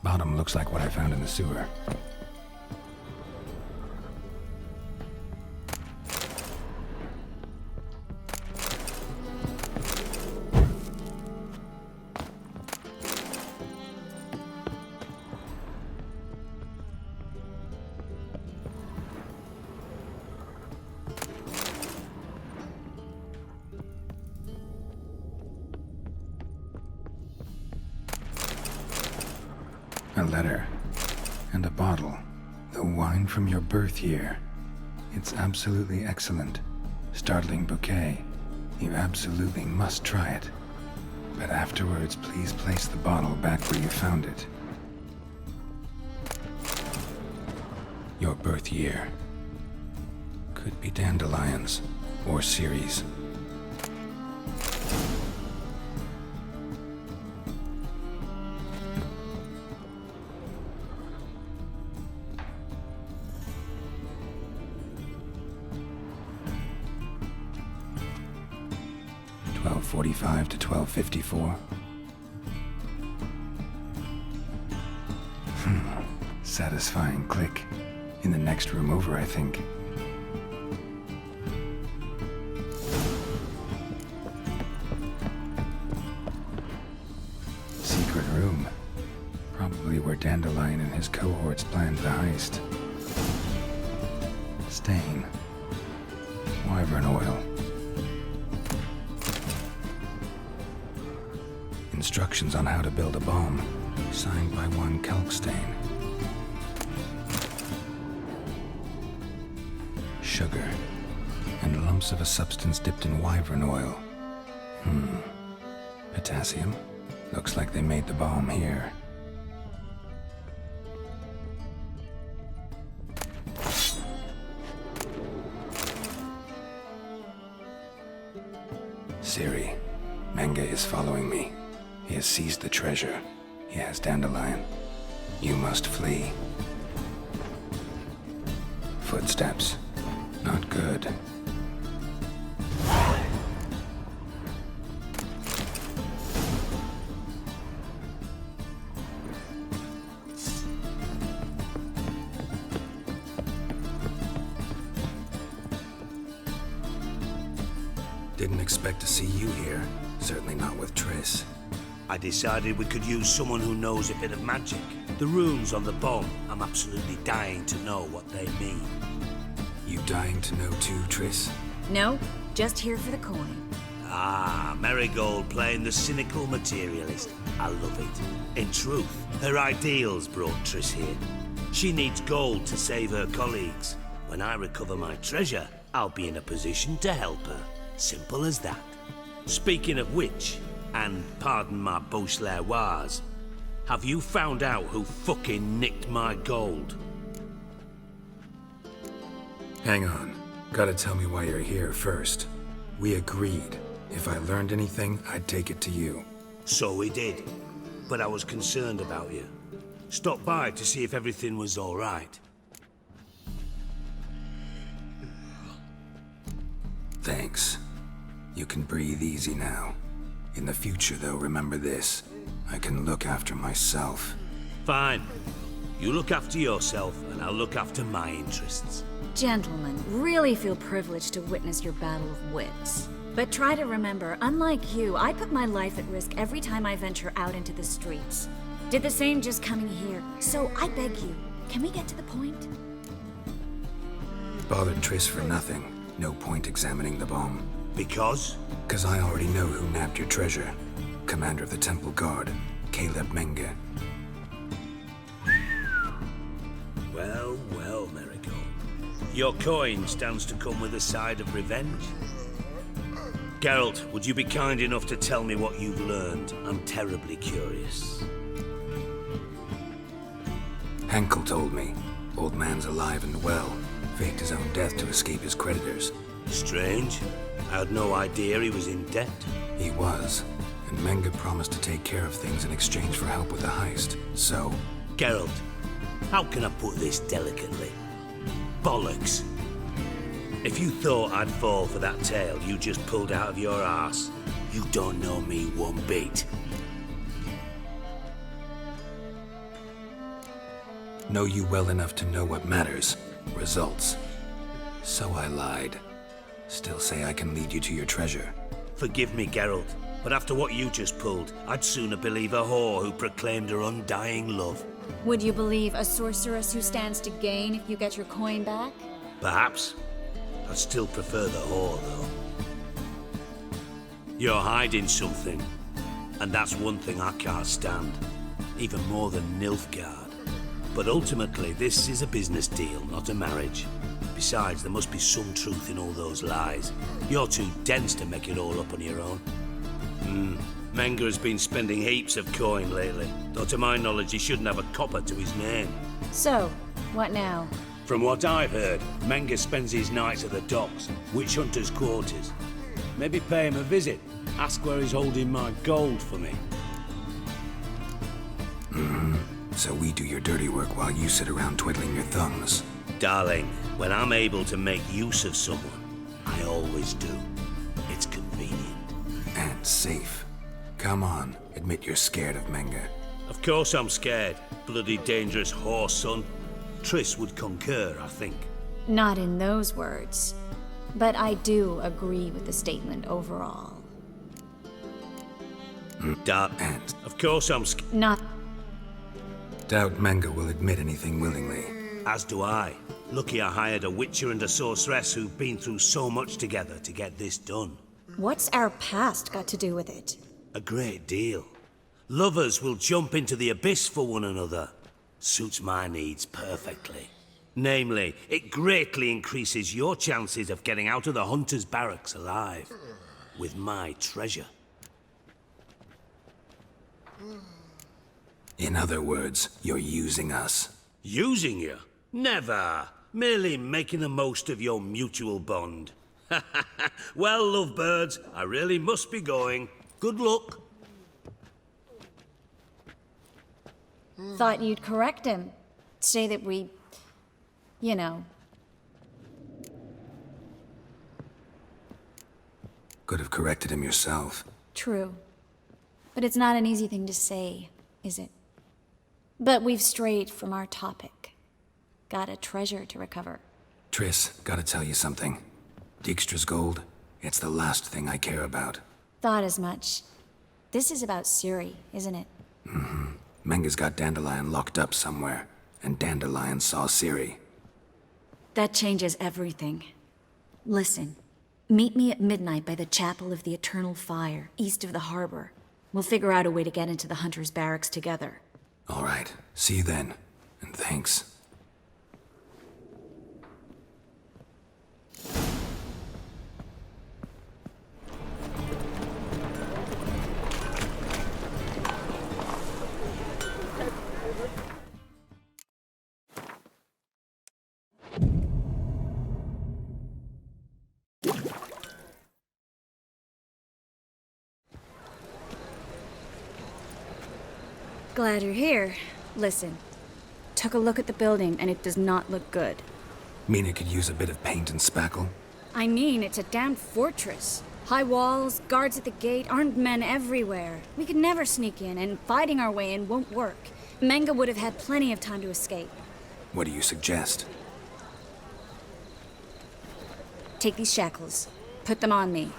Bottom looks like what I found in the sewer. A letter. And a bottle. The wine from your birth year. It's absolutely excellent. Startling bouquet. You absolutely must try it. But afterwards, please place the bottle back where you found it. Your birth year. Could be dandelions. Or Ceres. .45 to 12:54. Satisfying click. In the next room over, I think. Secret room. Probably where Dandelion and his cohorts planned the heist. Stain. Wyvern oil. Instructions on how to build a bomb, signed by one Kalkstein. Sugar, and lumps of a substance dipped in wyvern oil. Potassium? Looks like they made the bomb here. Ciri, Menge is following me. He has seized the treasure. He has Dandelion. You must flee. Footsteps. Not good. Didn't expect to see you here. Certainly not with Triss. I decided we could use someone who knows a bit of magic. The runes on the bomb, I'm absolutely dying to know what they mean. You dying to know too, Triss? No, just here for the coin. Ah, Marigold playing the cynical materialist. I love it. In truth, her ideals brought Triss here. She needs gold to save her colleagues. When I recover my treasure, I'll be in a position to help her. Simple as that. Speaking of which, and pardon my Beauclervoise, have you found out who fucking nicked my gold? Hang on. Gotta tell me why you're here first. We agreed. If I learned anything, I'd take it to you. So we did. But I was concerned about you. Stopped by to see if everything was all right. Thanks. You can breathe easy now. In the future, though, remember this. I can look after myself. Fine. You look after yourself, and I'll look after my interests. Gentlemen, really feel privileged to witness your battle of wits. But try to remember, unlike you, I put my life at risk every time I venture out into the streets. Did the same just coming here. So I beg you, can we get to the point? Bothered Triss for nothing. No point examining the bomb. Because? Because I already know who nabbed your treasure. Commander of the Temple Guard, Caleb Menge. Well, well, Marigold. Your coin stands to come with a side of revenge. Geralt, would you be kind enough to tell me what you've learned? I'm terribly curious. Henkel told me. Old man's alive and well. Faked his own death to escape his creditors. Strange. I had no idea he was in debt. He was. And Menge promised to take care of things in exchange for help with the heist. So... Geralt, how can I put this delicately? Bollocks. If you thought I'd fall for that tale you just pulled out of your arse, you don't know me one bit. Know you well enough to know what matters. Results. So I lied. Still say I can lead you to your treasure. Forgive me, Geralt, but after what you just pulled, I'd sooner believe a whore who proclaimed her undying love. Would you believe a sorceress who stands to gain if you get your coin back? Perhaps. I'd still prefer the whore, though. You're hiding something, and that's one thing I can't stand. Even more than Nilfgaard. But ultimately, this is a business deal, not a marriage. Besides, there must be some truth in all those lies. You're too dense to make it all up on your own. Menge has been spending heaps of coin lately. Though to my knowledge, he shouldn't have a copper to his name. So, what now? From what I've heard, Menge spends his nights at the docks, witch hunters' quarters. Maybe pay him a visit. Ask where he's holding my gold for me. So we do your dirty work while you sit around twiddling your thumbs. Darling, when I'm able to make use of someone, I always do. It's convenient. And safe. Come on, admit you're scared of Menge. Of course I'm scared. Bloody dangerous horse, son. Triss would concur, I think. Not in those words. But I do agree with the statement overall. And of course I'm not. Doubt Menge will admit anything willingly. As do I. Lucky I hired a witcher and a sorceress who've been through so much together to get this done. What's our past got to do with it? A great deal. Lovers will jump into the abyss for one another. Suits my needs perfectly. Namely, it greatly increases your chances of getting out of the Hunter's barracks alive. With my treasure. In other words, you're using us. Using you? Never. Merely making the most of your mutual bond. Well, lovebirds, I really must be going. Good luck. Thought you'd correct him. Say that we... you know. Could have corrected him yourself. True. But it's not an easy thing to say, is it? But we've strayed from our topic. Got a treasure to recover. Triss, gotta tell you something. Dijkstra's gold, it's the last thing I care about. Thought as much. This is about Ciri, isn't it? Mm-hmm. Menga's got Dandelion locked up somewhere, and Dandelion saw Ciri. That changes everything. Listen, meet me at midnight by the Chapel of the Eternal Fire, east of the harbor. We'll figure out a way to get into the Hunter's barracks together. All right, see you then, and thanks. Glad you're here. Listen, took a look at the building and it does not look good. Mean it could use a bit of paint and spackle? I mean, it's a damn fortress. High walls, guards at the gate, armed men everywhere. We could never sneak in, and fighting our way in won't work. Menga would have had plenty of time to escape. What do you suggest? Take these shackles. Put them on me.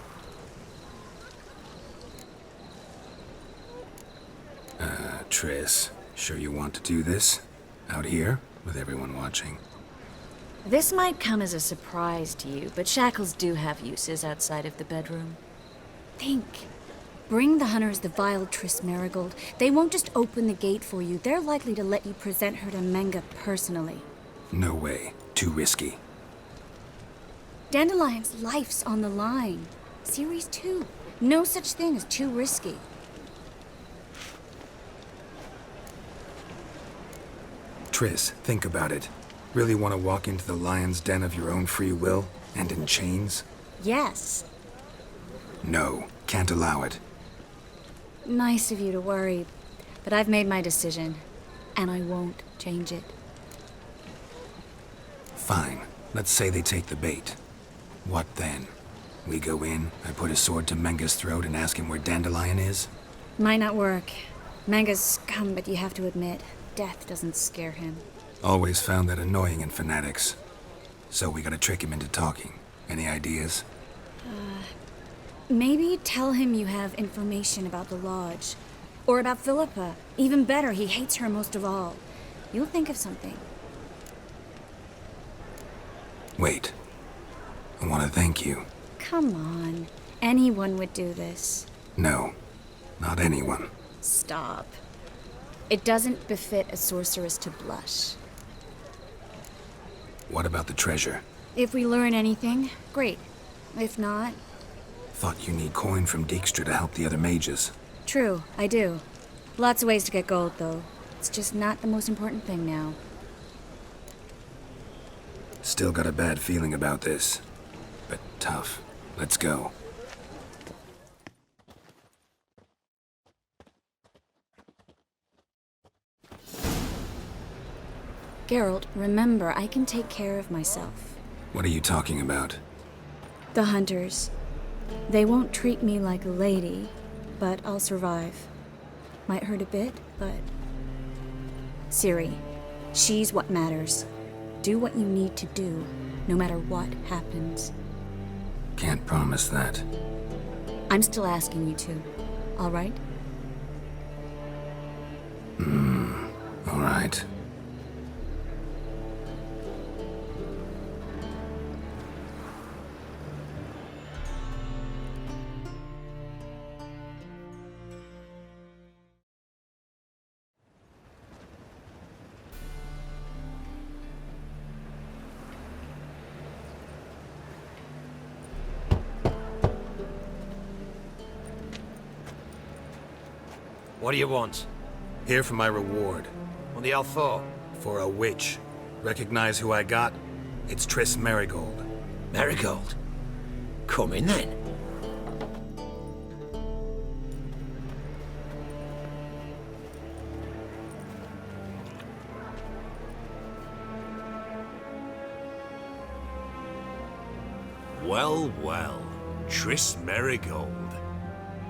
Triss, sure you want to do this? Out here, with everyone watching? This might come as a surprise to you, but shackles do have uses outside of the bedroom. Think. Bring the hunters the vile Triss Merigold. They won't just open the gate for you. They're likely to let you present her to Menga personally. No way. Too risky. Dandelion's life's on the line. Ciri's too. No such thing as too risky. Triss, think about it. Really want to walk into the lion's den of your own free will, and in chains? Yes. No, can't allow it. Nice of you to worry, but I've made my decision, and I won't change it. Fine. Let's say they take the bait. What then? We go in, I put a sword to Menga's throat and ask him where Dandelion is? Might not work. Menga's scum, but you have to admit, death doesn't scare him. Always found that annoying in fanatics. So we gotta trick him into talking. Any ideas? Maybe tell him you have information about the Lodge. Or about Philippa. Even better, he hates her most of all. You'll think of something. Wait. I want to thank you. Come on. Anyone would do this. No. Not anyone. Stop. It doesn't befit a sorceress to blush. What about the treasure? If we learn anything, great. If not... Thought you need coin from Dijkstra to help the other mages. True, I do. Lots of ways to get gold, though. It's just not the most important thing now. Still got a bad feeling about this. But tough. Let's go. Geralt, remember, I can take care of myself. What are you talking about? The hunters. They won't treat me like a lady, but I'll survive. Might hurt a bit, but... Ciri, she's what matters. Do what you need to do, no matter what happens. Can't promise that. I'm still asking you to, all right? All right. What do you want? Here for my reward. What the hell for? For a witch. Recognize who I got? It's Triss Merigold. Merigold? Come in then. Well, well. Triss Merigold.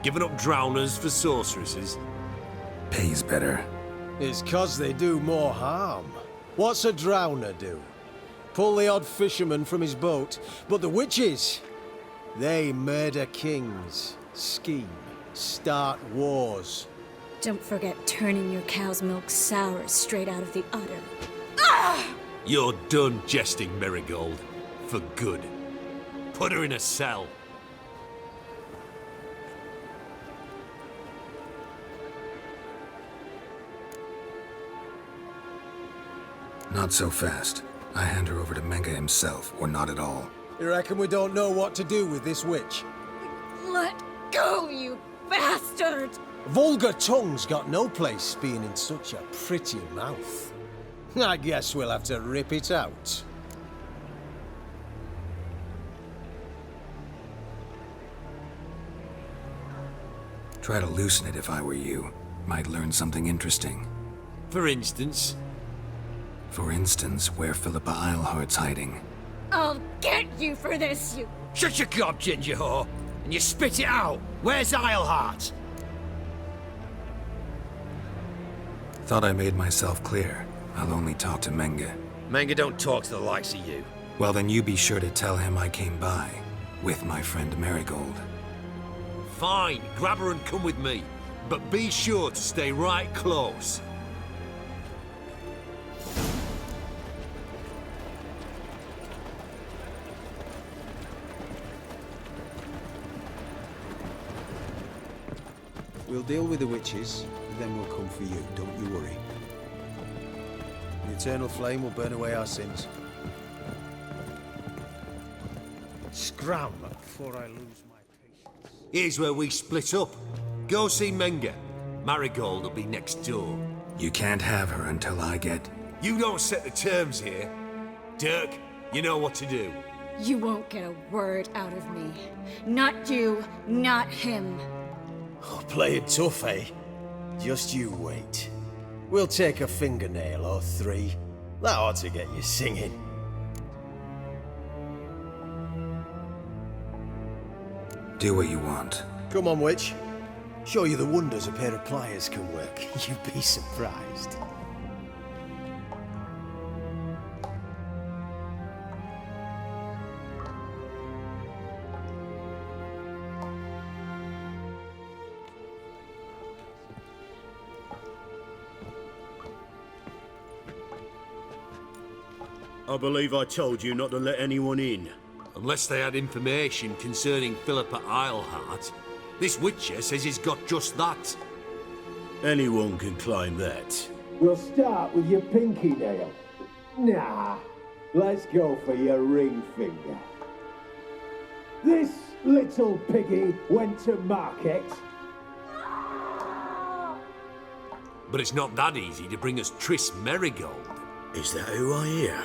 Giving up drowners for sorceresses? Pays better. It's 'cause they do more harm. What's a drowner do? Pull the odd fisherman from his boat. But the witches, they murder kings, scheme, start wars. Don't forget turning your cow's milk sour straight out of the udder. You're done jesting, Merigold. For good. Put her in a cell. Not so fast. I hand her over to Menge himself, or not at all. You reckon we don't know what to do with this witch? Let go, you bastard! Vulgar tongue's got no place being in such a pretty mouth. I guess we'll have to rip it out. Try to loosen it if I were you. Might learn something interesting. For instance? For instance, where Philippa Eilhart's hiding. I'll get you for this, you... Shut your gob, ginger whore, and you spit it out. Where's Eilhart? Thought I made myself clear. I'll only talk to Menge. Menge don't talk to the likes of you. Well, then you be sure to tell him I came by. With my friend Merigold. Fine, grab her and come with me. But be sure to stay right close. We'll deal with the witches, and then we'll come for you, don't you worry. The eternal flame will burn away our sins. Scram before I lose my patience. Here's where we split up. Go see Menge. Marigold will be next door. You can't have her until I get... You don't set the terms here. Dirk, you know what to do. You won't get a word out of me. Not you, not him. Oh, play it tough, eh? Just you wait. We'll take a fingernail or three. That ought to get you singing. Do what you want. Come on, witch. Show you the wonders a pair of pliers can work. You'd be surprised. I believe I told you not to let anyone in. Unless they had information concerning Philippa Eilhart. This Witcher says he's got just that. Anyone can claim that. We'll start with your pinky nail. Nah, let's go for your ring finger. This little piggy went to market. But it's not that easy to bring us Triss Merigold. Is that who I hear?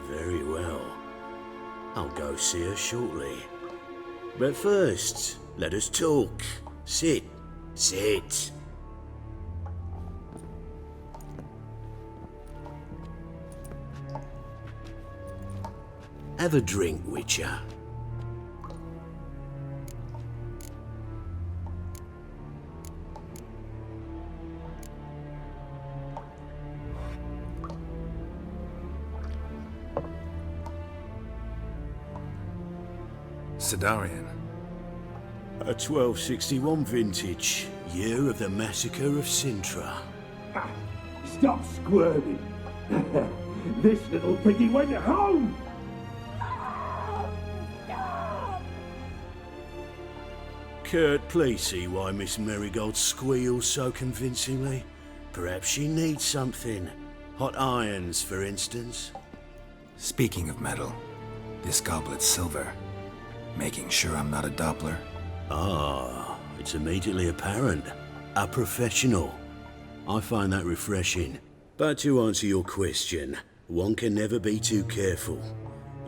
Very well. I'll go see her shortly. But first, let us talk. Sit. Sit. Have a drink, Witcher. Sidarian. A 1261 vintage, year of the massacre of Sintra. Stop squirming. This little piggy went home. Kurt, please see why Miss Merigold squeals so convincingly. Perhaps she needs something. Hot irons, for instance. Speaking of metal, this goblet's silver. Making sure I'm not a Doppler. Ah, It's immediately apparent. A professional. I find that refreshing. But to answer your question, one can never be too careful.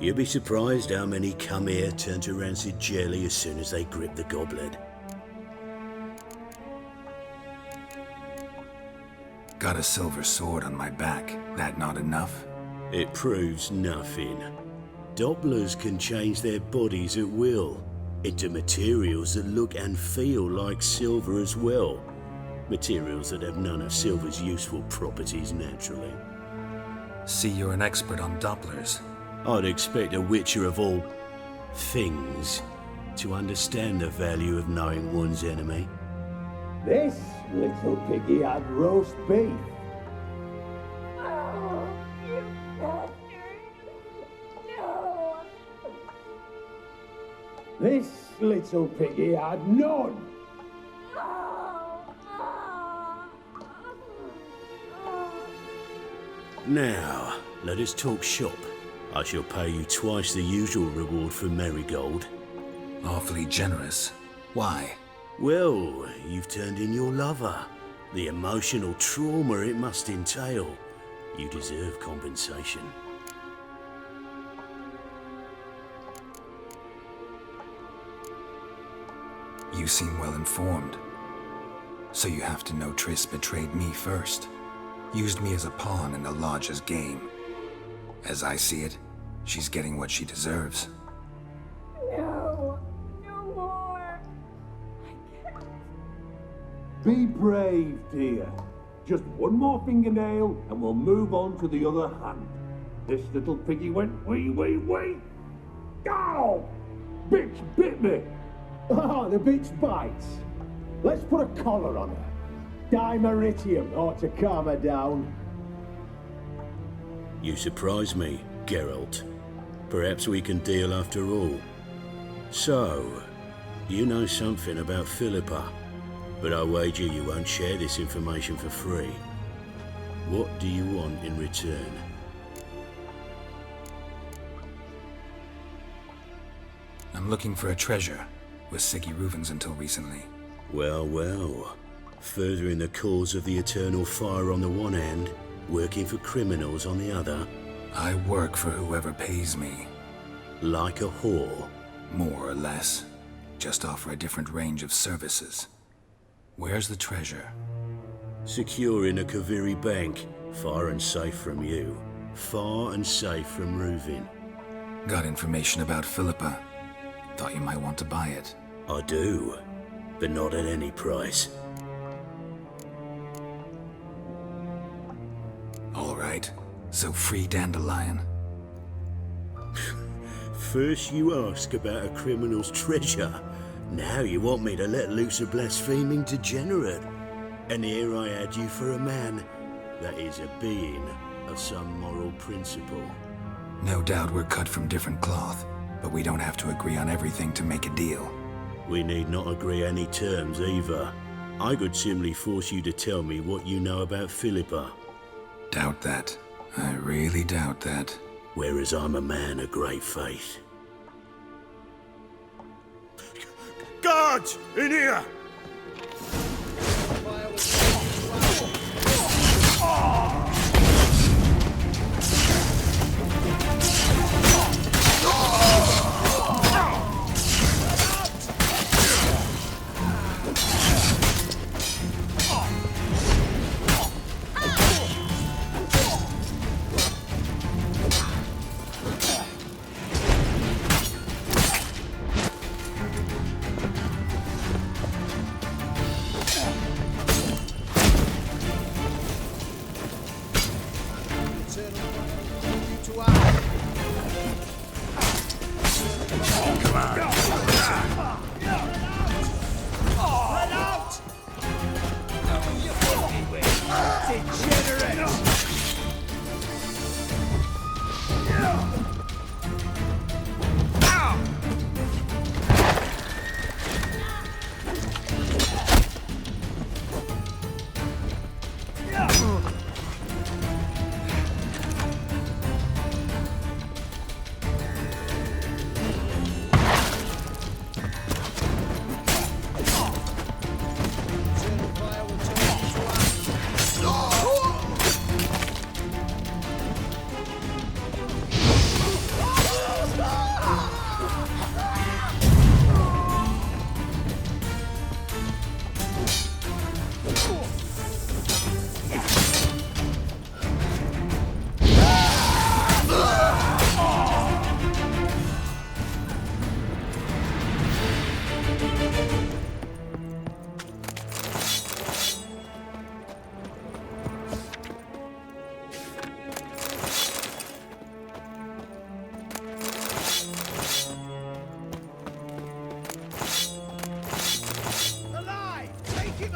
You'll be surprised how many come here turn to rancid jelly as soon as they grip the goblet. Got a silver sword on my back. That not enough? It proves nothing. Dopplers can change their bodies at will into materials that look and feel like silver as well. Materials that have none of silver's useful properties naturally. See, you're an expert on Dopplers. I'd expect a witcher of all things to understand the value of knowing one's enemy. This little piggy had roast beef. This little piggy had none. Now, let us talk shop. I shall pay you twice the usual reward for Marigold. Awfully generous. Why? Well, you've turned in your lover. The emotional trauma it must entail. You deserve compensation. You seem well informed. So you have to know Triss betrayed me first. Used me as a pawn in the Lodge's game. As I see it, she's getting what she deserves. No, no more. I can't. Be brave, dear. Just one more fingernail and we'll move on to the other hand. This little piggy went wee. Ow! Bitch bit me. Ah, the bitch bites. Let's put a collar on her. Dimeritium ought to calm her down. You surprise me, Geralt. Perhaps we can deal after all. So, you know something about Philippa, but I wager you won't share this information for free. What do you want in return? I'm looking for a treasure. Was Siggy Reuven's until recently. Well. Furthering the cause of the eternal fire on the one hand, working for criminals on the other. I work for whoever pays me. Like a whore? More or less. Just offer a different range of services. Where's the treasure? Secure in a Kaviri bank, far and safe from you. Far and safe from Reuven. Got information about Philippa. Thought you might want to buy it. I do, but not at any price. All right, so free Dandelion. First you ask about a criminal's treasure. Now you want me to let loose a blaspheming degenerate. And here I had you for a man. That is a being of some moral principle. No doubt we're cut from different cloth, but we don't have to agree on everything to make a deal. We need not agree any terms either. I could simply force you to tell me what you know about Philippa. Doubt that. I really doubt that. Whereas I'm a man of great faith. Guards! In here!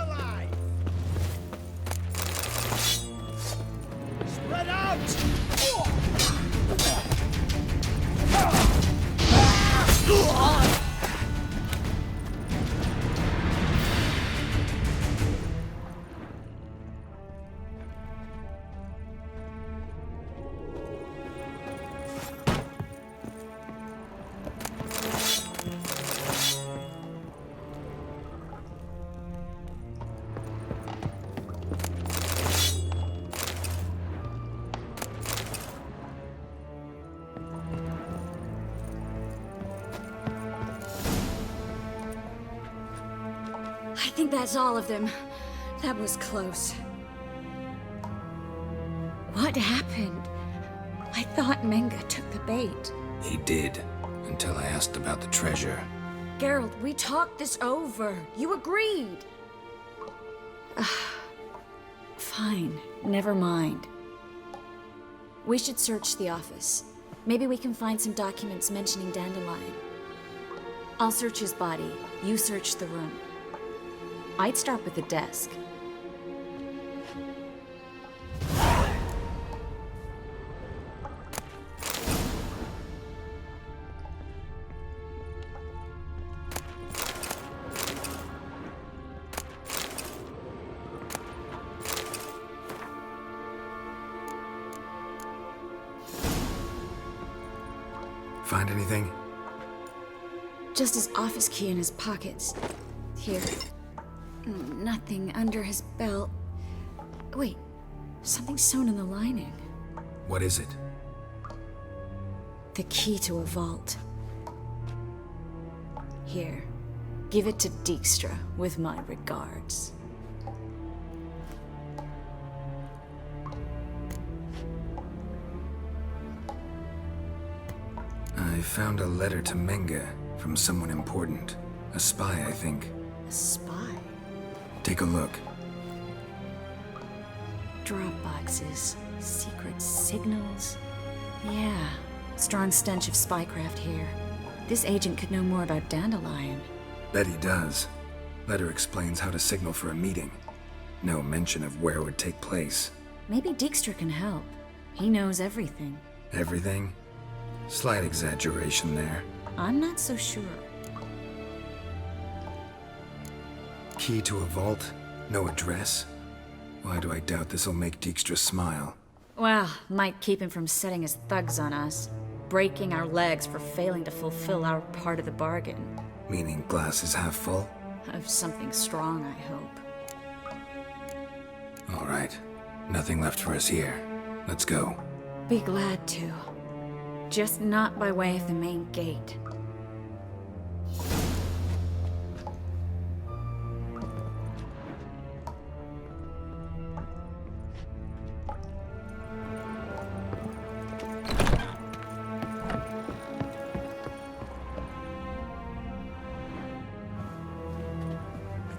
alive! Spread out! I think that's all of them. That was close. What happened? I thought Menga took the bait. He did, until I asked about the treasure. Geralt, we talked this over. You agreed. Fine, never mind. We should search the office. Maybe we can find some documents mentioning Dandelion. I'll search his body. You search the room. I'd start with the desk. Find anything? Just his office key in his pockets. Here. Nothing under his belt. Wait, something sewn in the lining. What is it? The key to a vault. Here, give it to Dijkstra with my regards. I found a letter to Menga from someone important. A spy, I think. A spy? Take a look. Drop boxes, secret signals. Yeah, strong stench of spycraft here. This agent could know more about Dandelion. Bet he does. Letter explains how to signal for a meeting. No mention of where it would take place. Maybe Dijkstra can help. He knows everything. Everything? Slight exaggeration there. I'm not so sure. Key to a vault? No address? Why do I doubt this'll make Dijkstra smile? Well, might keep him from setting his thugs on us. Breaking our legs for failing to fulfill our part of the bargain. Meaning glass is half full? Of something strong, I hope. All right. Nothing left for us here. Let's go. Be glad to. Just not by way of the main gate.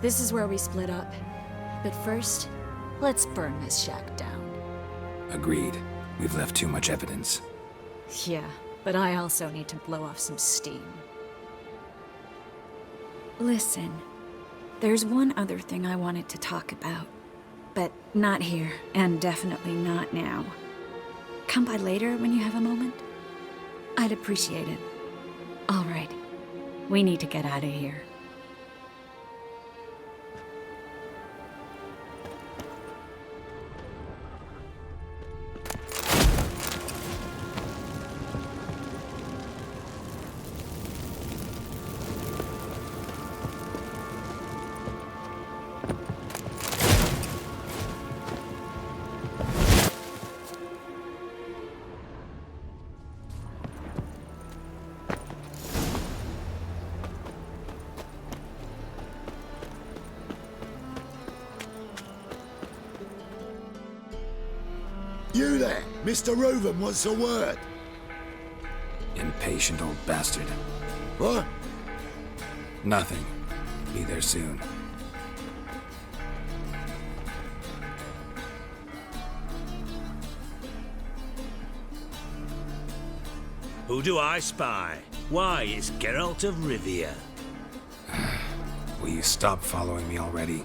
This is where we split up. But first, let's burn this shack down. Agreed. We've left too much evidence. Yeah, but I also need to blow off some steam. Listen, there's one other thing I wanted to talk about. But not here, and definitely not now. Come by later when you have a moment? I'd appreciate it. All right, we need to get out of here. You there! Mr. Reuven wants a word. Impatient old bastard. What? Nothing. Be there soon. Who do I spy? Why, it's Geralt of Rivia. Will you stop following me already?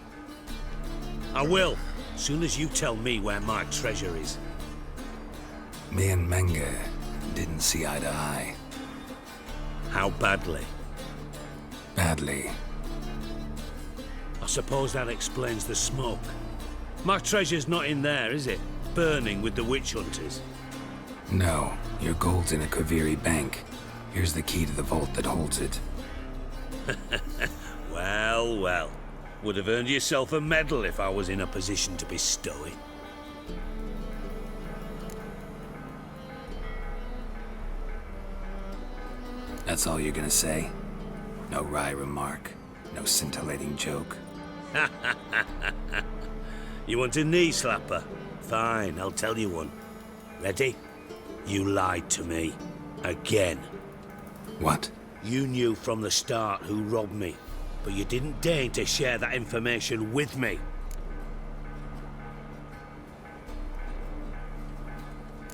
I will, as soon as you tell me where my treasure is. Me and Menge didn't see eye to eye. How badly? Badly. I suppose that explains the smoke. My treasure's not in there, is it? Burning with the witch hunters. No, your gold's in a Kaviri bank. Here's the key to the vault that holds it. Well, well. Would have earned yourself a medal if I was in a position to bestow it. That's all you're gonna say? No wry remark? No scintillating joke? You want a knee slapper? Fine, I'll tell you one. Ready? You lied to me. Again. What? You knew from the start who robbed me, but you didn't deign to share that information with me.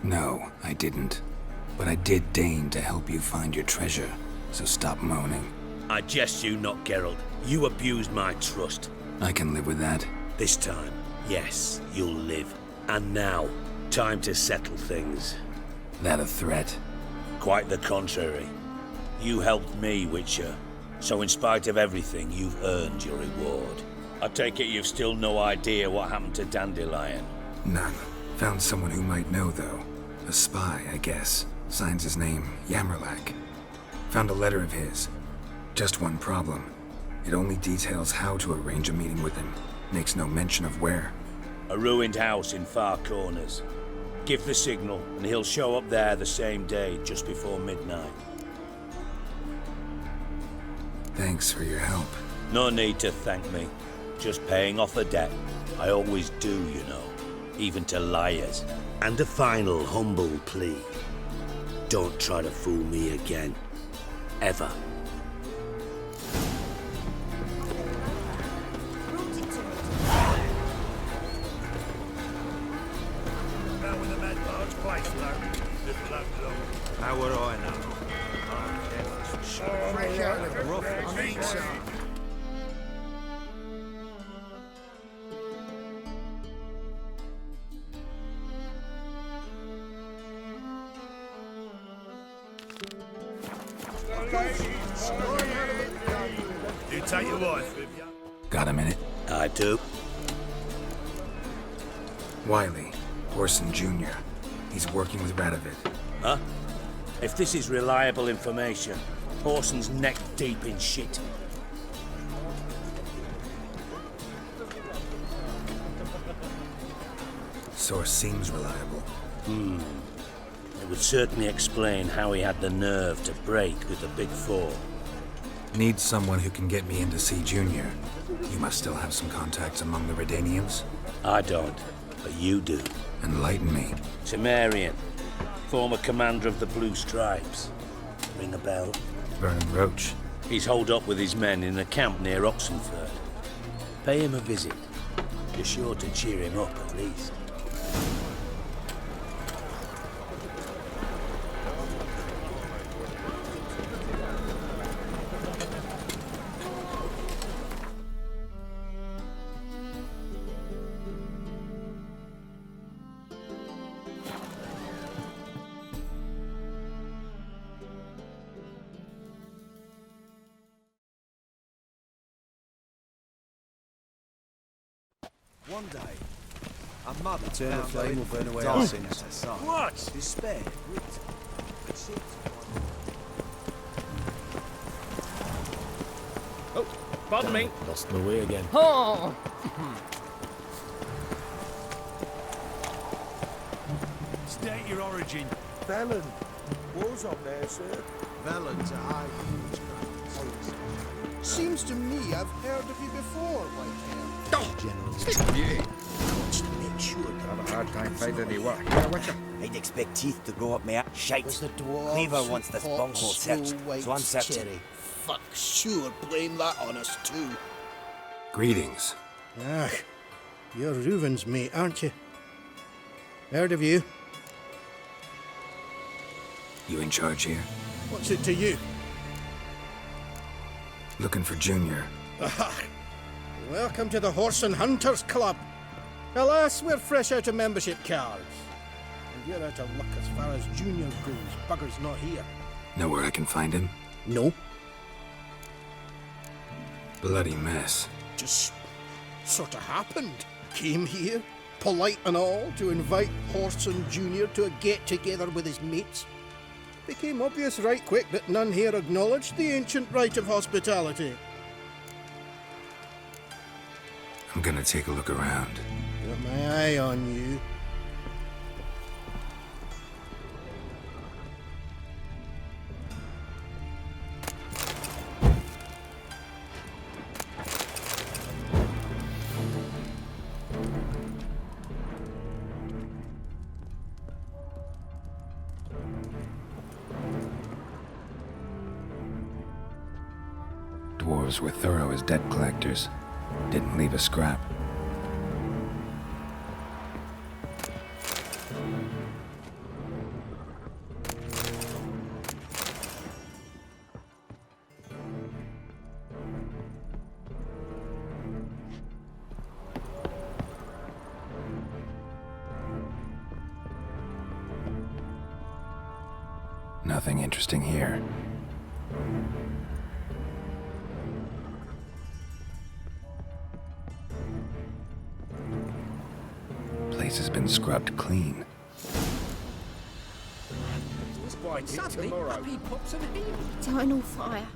No, I didn't. But I did deign to help you find your treasure, so stop moaning. I jest you not, Geralt. You abused my trust. I can live with that. This time, yes, you'll live. And now, time to settle things. That a threat? Quite the contrary. You helped me, Witcher. So in spite of everything, you've earned your reward. I take it you've still no idea what happened to Dandelion? None. Found someone who might know, though. A spy, I guess. Signs his name Yammerlak. Found a letter of his. Just one problem. It only details how to arrange a meeting with him. Makes no mention of where. A ruined house in Far Corners. Give the signal, and he'll show up there the same day, just before midnight. Thanks for your help. No need to thank me. Just paying off a debt. I always do, you know. Even to liars. And a final humble plea. Don't try to fool me again. Ever. How would I know? Fresh out of the rough, I mean, sir. You take your wife with you? Got a minute? I do. Wiley, Orson Jr. He's working with Radovid. Huh? If this is reliable information, Orson's neck deep in shit. Source seems reliable. It would certainly explain how he had the nerve to break with the Big Four. Need someone who can get me in to see Junior. You must still have some contacts among the Redanians? I don't, but you do. Enlighten me. Temerian, former commander of the Blue Stripes. Ring a bell? Vernon Roach. He's holed up with his men in a camp near Oxenford. Pay him a visit. You're sure to cheer him up, at least. One day, a mother Eternal found flame her will burn infant away our dying sins. at her side. What? Despair gripped her. It seemed to Oh, pardon me. Lost my way again. Oh! State your origin. Velen. War's up there, sir. Velen's a high ground. Seems to me I've heard of you before, Whitehair. Yeah. Make sure Have a hard time finding any work. I'd expect teeth to grow up my shite. Cleaver wants this bunghole searched, so I'm searching. Fuck, sure, blame that on us too. Greetings. Ah, you're Reuven's mate, aren't you? Heard of you. You in charge here? What's it to you? Looking for Junior. Aha! Welcome to the Horse and Hunters Club. Alas, we're fresh out of membership cards. And you're out of luck as far as Junior goes. Bugger's not here. Know where I can find him? No. Bloody mess. Just sort of happened. Came here, polite and all, to invite Horson Jr. to a get-together with his mates. Became obvious right quick that none here acknowledged the ancient rite of hospitality. I'm gonna take a look around. Got my eye on you. Dwarves were thorough as debt collectors. Didn't leave a scrap. Nothing interesting here. Place has been scrubbed clean. Suddenly, Happy pops an heel. Eternal fire.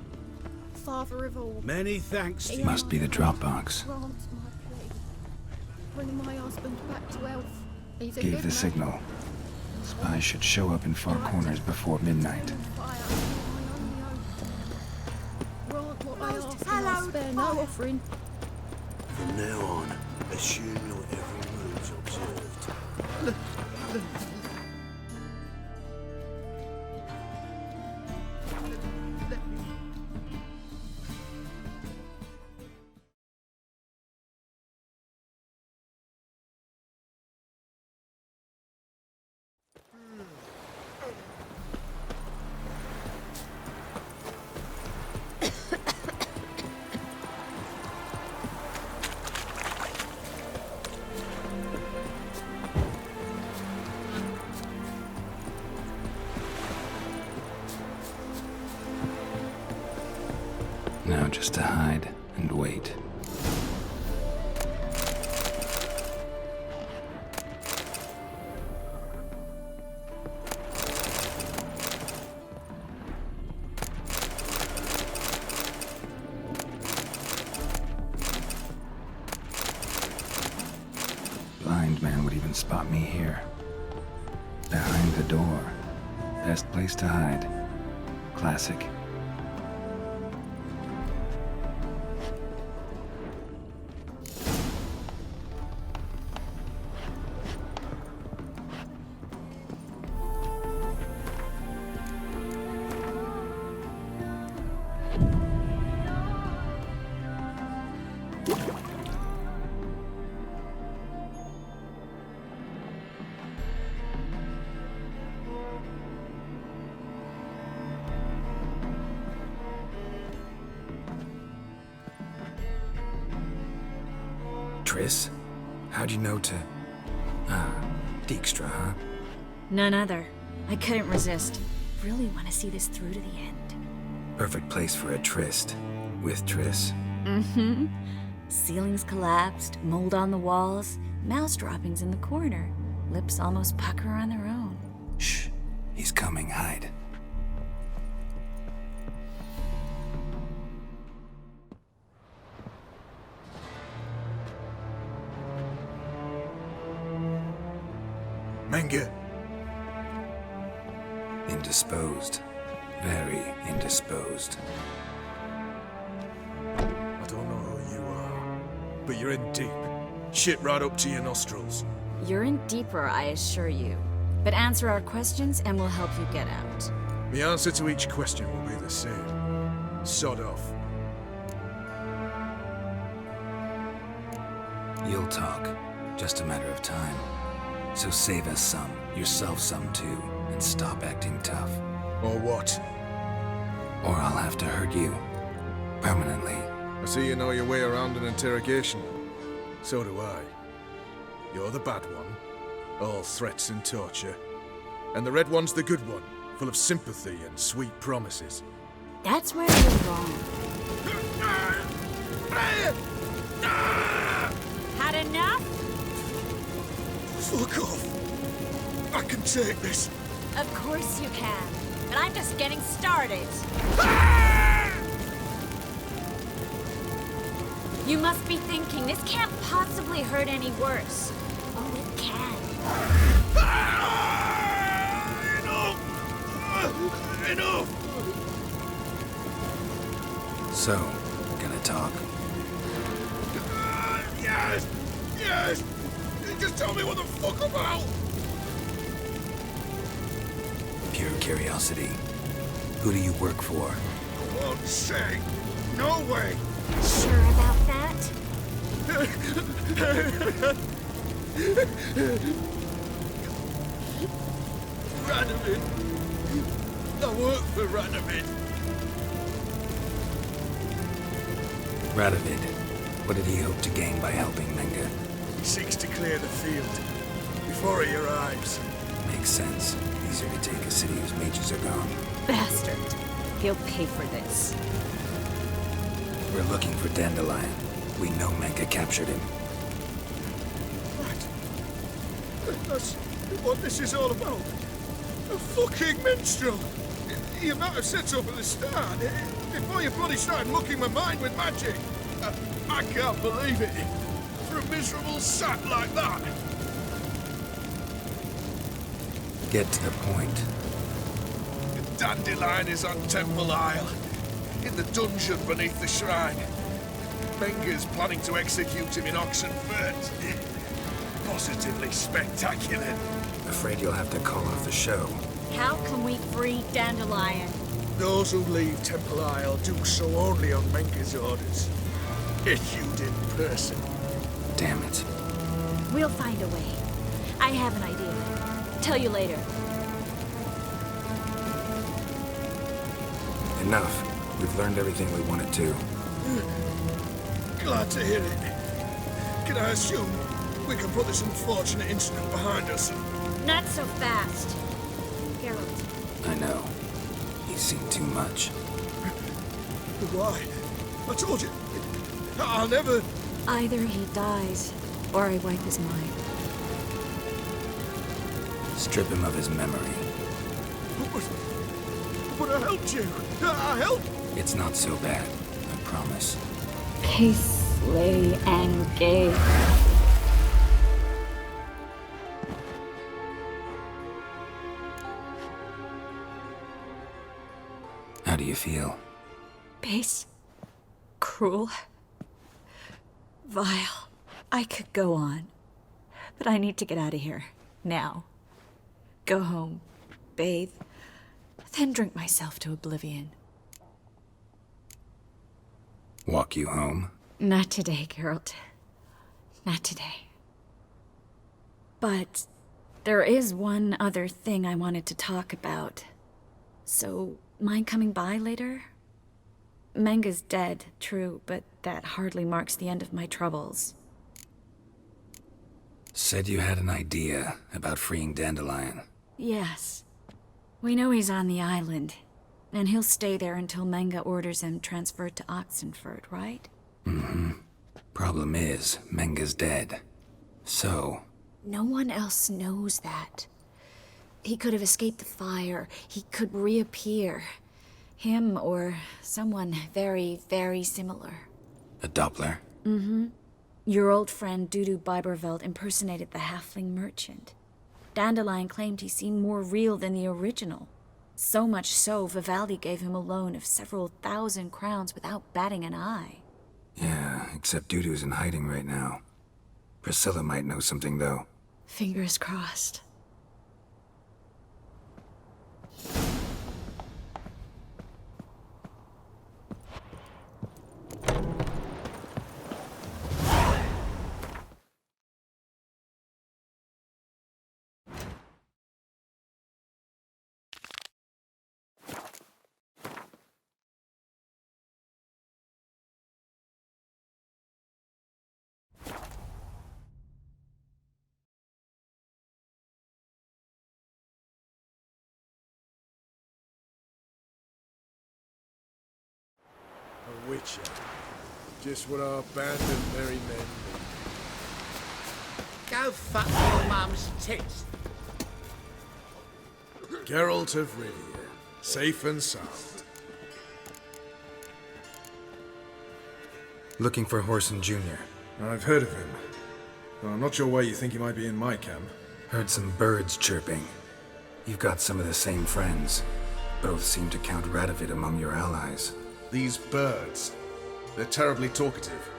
Father of all. Many thanks to you. Must be the Dropbox. Grant my plea. Bring my husband back to Elf. He's a Gave good the man. signal. Spies should show up in far corners before midnight. Grant what I ask and I'll spare no offering. From now on, assume your every move's observed. Now just to hide and wait. Blind man would even spot me here. Behind the door. Best place to hide. Classic. Triss? How'd you know to... Ah, Dijkstra, huh? None other. I couldn't resist. Really want to see this through to the end. Perfect place for a tryst. With Triss. Mm-hmm. Ceilings collapsed, mold on the walls, mouse droppings in the corner. Lips almost pucker on their own. Shh. He's coming. Hide. Menge. Indisposed. Very indisposed. I don't know who you are, but you're in deep. Shit right up to your nostrils. You're in deeper, I assure you. But answer our questions and we'll help you get out. The answer to each question will be the same. Sod off. You'll talk. Just a matter of time. So save us some, yourself some too, and stop acting tough. Or what? Or I'll have to hurt you. Permanently. I see you know your way around an interrogation. So do I. You're the bad one, all threats and torture. And the red one's the good one, full of sympathy and sweet promises. That's where you're wrong. Had enough? Fuck off! I can take this. Of course you can. But I'm just getting started. You must be thinking, this can't possibly hurt any worse. Oh, it can. Enough! So, gonna talk? Yes! Yes! Just tell me what the fuck about! Pure curiosity. Who do you work for? I won't say. No way! Sure about that? Radovid. I work for Radovid. Radovid. What did he hope to gain by helping Menge? He seeks to clear the field before he arrives. Makes sense. Easier to take a city whose mages are gone. Bastard. He'll pay for this. We're looking for Dandelion. We know Menge captured him. That's what this is all about. A fucking minstrel! You might have said so from the start, before you bloody started mucking my mind with magic. I can't believe it. For a miserable sap like that. Get to the point. Dandelion is on Temple Isle, in the dungeon beneath the shrine. Menge's planning to execute him in Oxenfurt. Positively spectacular. Afraid you'll have to call off the show. How can we free Dandelion? Those who leave Temple Isle do so only on Menge's orders. Issued in person. Damn it. We'll find a way. I have an idea. Tell you later. Enough. We've learned everything we wanted to. Glad to hear it. Can I assume we can put this unfortunate incident behind us? Not so fast. Geralt. I know. He's seen too much. Why? I told you. I'll never... Either he dies, or I wipe his mind. Strip him of his memory. But I helped you. I helped. It's not so bad. I promise. Peace, lay, and gay. How do you feel? Base. Cruel. Vile. I could go on. But I need to get out of here. Now. Go home. Bathe. Then drink myself to oblivion. Walk you home? Not today, Geralt. Not today. But there is one other thing I wanted to talk about. So, mind coming by later? Menge's dead, true, but that hardly marks the end of my troubles. Said you had an idea about freeing Dandelion. Yes. We know he's on the island, and he'll stay there until Menge orders him transferred to Oxenfurt, right? Mm-hmm. Problem is, Menge's dead. So... No one else knows that. He could have escaped the fire. He could reappear. Him or someone very, very similar. A Doppler? Mm-hmm. Your old friend Dudu Biberveld impersonated the halfling merchant. Dandelion claimed he seemed more real than the original. So much so, Vivaldi gave him a loan of several 1,000 crowns without batting an eye. Yeah, except Dudu's in hiding right now. Priscilla might know something, though. Fingers crossed. Witcher. Just what our abandoned merry men need. Go fuck your mum's tits. Geralt of Rivia, safe and sound. Looking for Whoreson Jr. I've heard of him. Well, I'm not sure why you think he might be in my camp. Heard some birds chirping. You've got some of the same friends. Both seem to count Radovid among your allies. These birds. They're terribly talkative.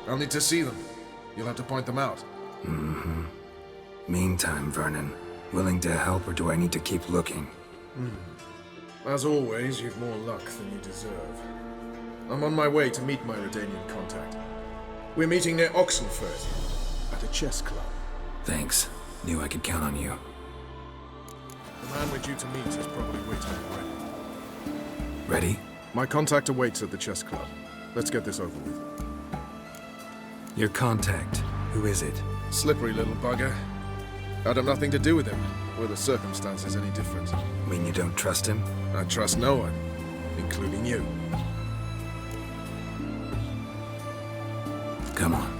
I'll need to see them. You'll have to point them out. Mm-hmm. Meantime, Vernon, willing to help or do I need to keep looking? As always, you've more luck than you deserve. I'm on my way to meet my Redanian contact. We're meeting near Oxenfurt, at a chess club. Thanks. Knew I could count on you. The man we're due to meet is probably waiting already. Ready? My contact awaits at the chess club. Let's get this over with. Your contact. Who is it? Slippery little bugger. I'd have nothing to do with him. Were the circumstances any different? Mean you don't trust him? I trust no one, including you. Come on.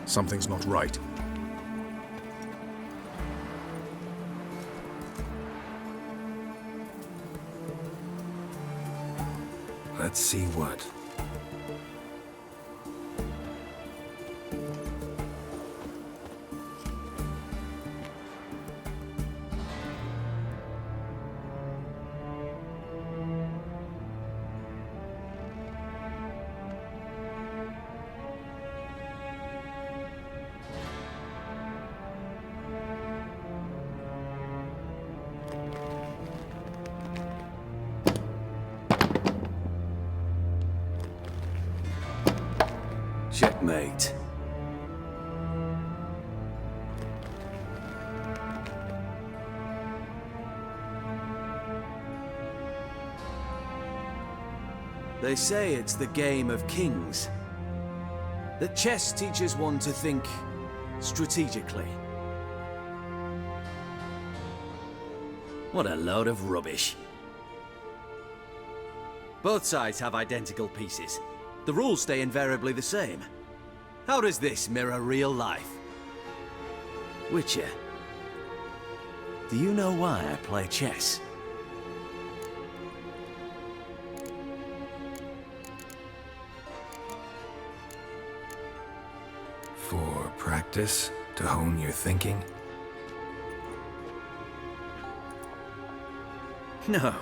Something's not right. Let's see what. Checkmate. They say it's the game of kings. That chess teaches one to think strategically. What a load of rubbish. Both sides have identical pieces. The rules stay invariably the same. How does this mirror real life? Witcher, do you know why I play chess? For practice? To hone your thinking? No.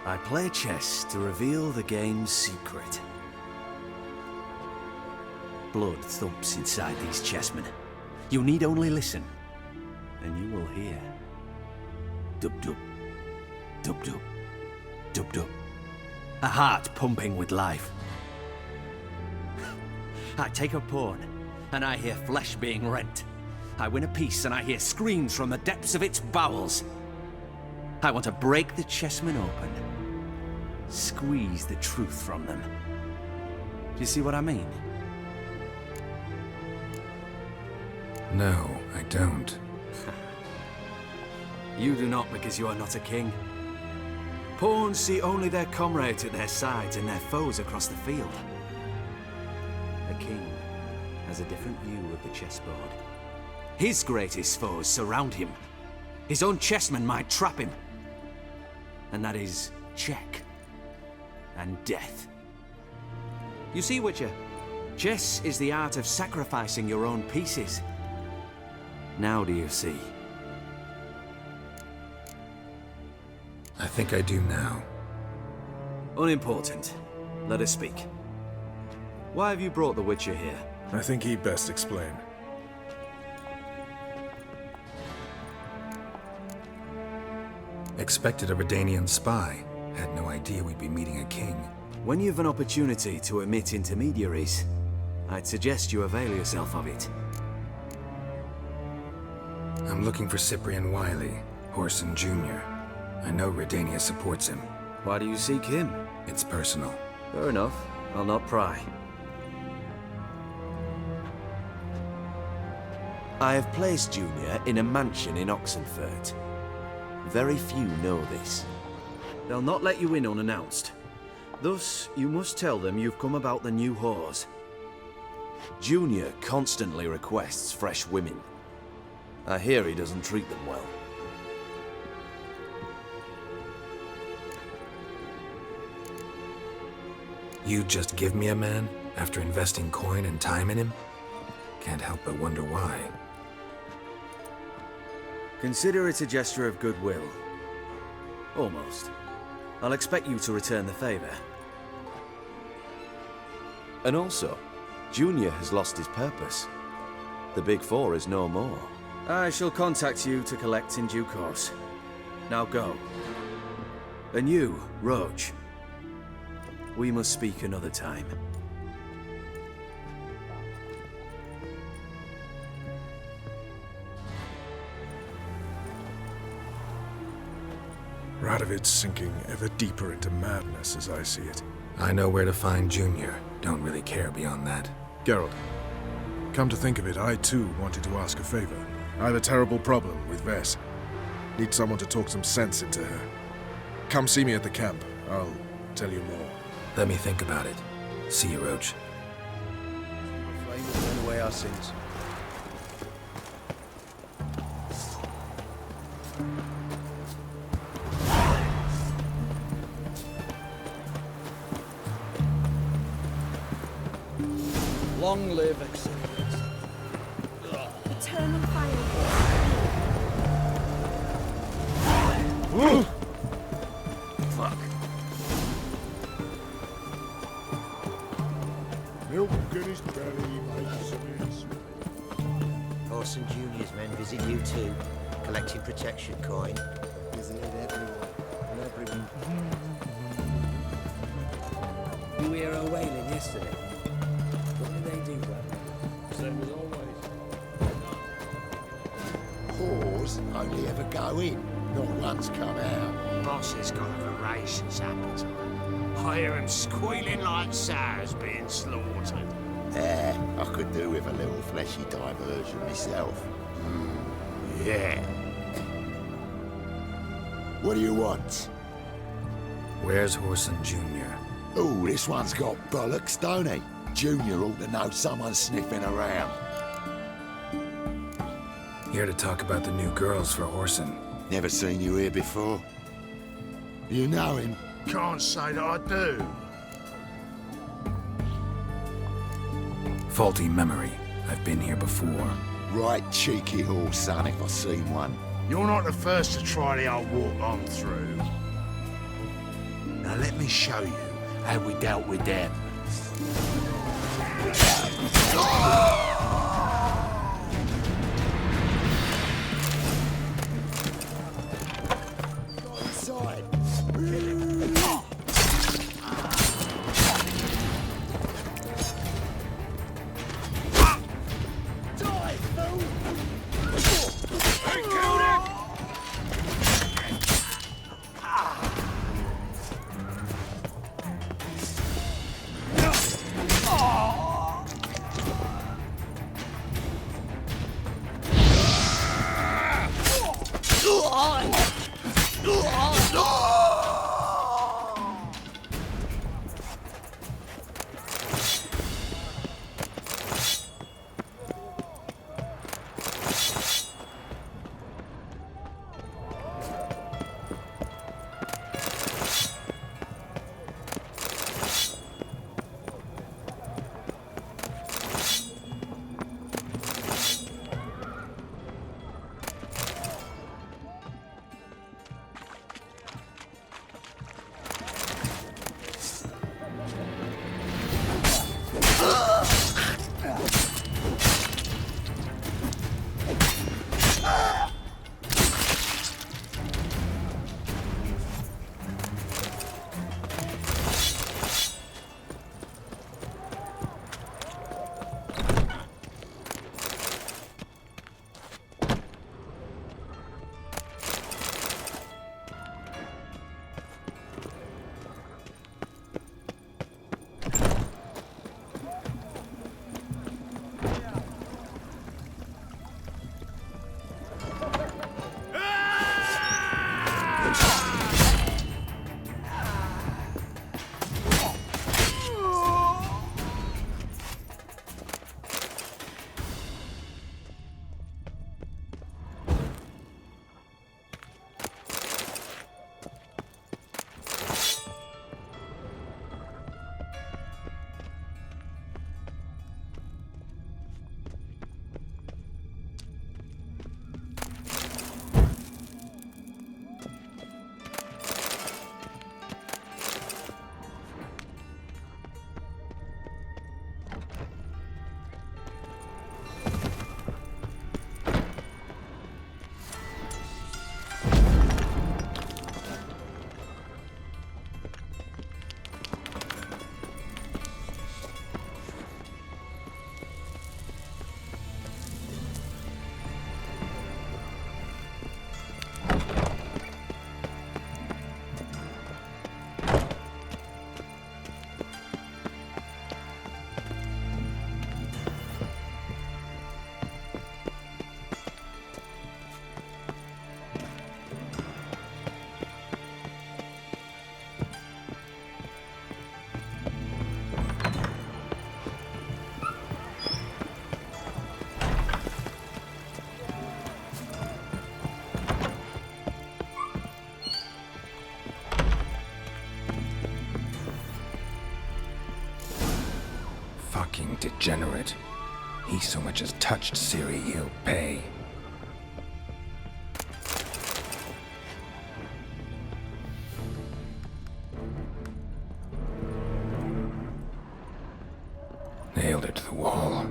I play chess to reveal the game's secret. Blood thumps inside these chessmen. You need only listen, and you will hear. Dub-dub, dub-dub, dub-dub. A heart pumping with life. I take a pawn, and I hear flesh being rent. I win a piece, and I hear screams from the depths of its bowels. I want to break the chessmen open. Squeeze the truth from them. Do you see what I mean? No, I don't. You do not because you are not a king. Pawns see only their comrades at their sides and their foes across the field. A king has a different view of the chessboard. His greatest foes surround him. His own chessmen might trap him. And that is check. And death. You see, Witcher, chess is the art of sacrificing your own pieces. Now do you see? I think I do now. Unimportant. Let us speak. Why have you brought the Witcher here? I think he'd best explain. Expected a Redanian spy. Had no idea we'd be meeting a king. When you've an opportunity to omit intermediaries, I'd suggest you avail yourself of it. I'm looking for Cyprian Wiley, Whoreson Jr. I know Redania supports him. Why do you seek him? It's personal. Fair enough. I'll not pry. I have placed Junior in a mansion in Oxenfurt. Very few know this. They'll not let you in unannounced. Thus, you must tell them you've come about the new whores. Junior constantly requests fresh women. I hear he doesn't treat them well. You just give me a man after investing coin and time in him? Can't help but wonder why. Consider it a gesture of goodwill. Almost. I'll expect you to return the favor. And also, Junior has lost his purpose. The Big Four is no more. I shall contact you to collect in due course. Now go. And you, Roach. We must speak another time. Radovid's sinking ever deeper into madness as I see it. I know where to find Junior. Don't really care beyond that. Geralt, come to think of it, I too wanted to ask a favor. I have a terrible problem with Vess. Need someone to talk some sense into her. Come see me at the camp. I'll tell you more. Let me think about it. See you, Roach. Flame will burn away our sins. Long live acceptance. Eternal fire. Fuck. Milk in his belly makes him Orson Jr.'s men visit you too, collecting protection coin. Visited everyone. And everyone. You hear her wailing yesterday? What did they do, brother? Same as always. Whores only ever go in, not once come out. Boss has got a voracious appetite. I hear him squealing like sows being slaughtered. I could do with a little fleshy diversion myself. Yeah. What do you want? Where's Whoreson Jr.? Oh, this one's got bollocks, don't he? Junior ought to know someone's sniffing around. Here to talk about the new girls for Whoreson. Never seen you here before. You know him? Can't say that I do. Faulty memory. I've been here before. Right cheeky horse, son, if I've seen one. You're not the first to try the old walk on through. Now let me show you how we dealt with them. Inside. degenerate. He so much as touched Ciri, he'll pay. Nailed her to the wall.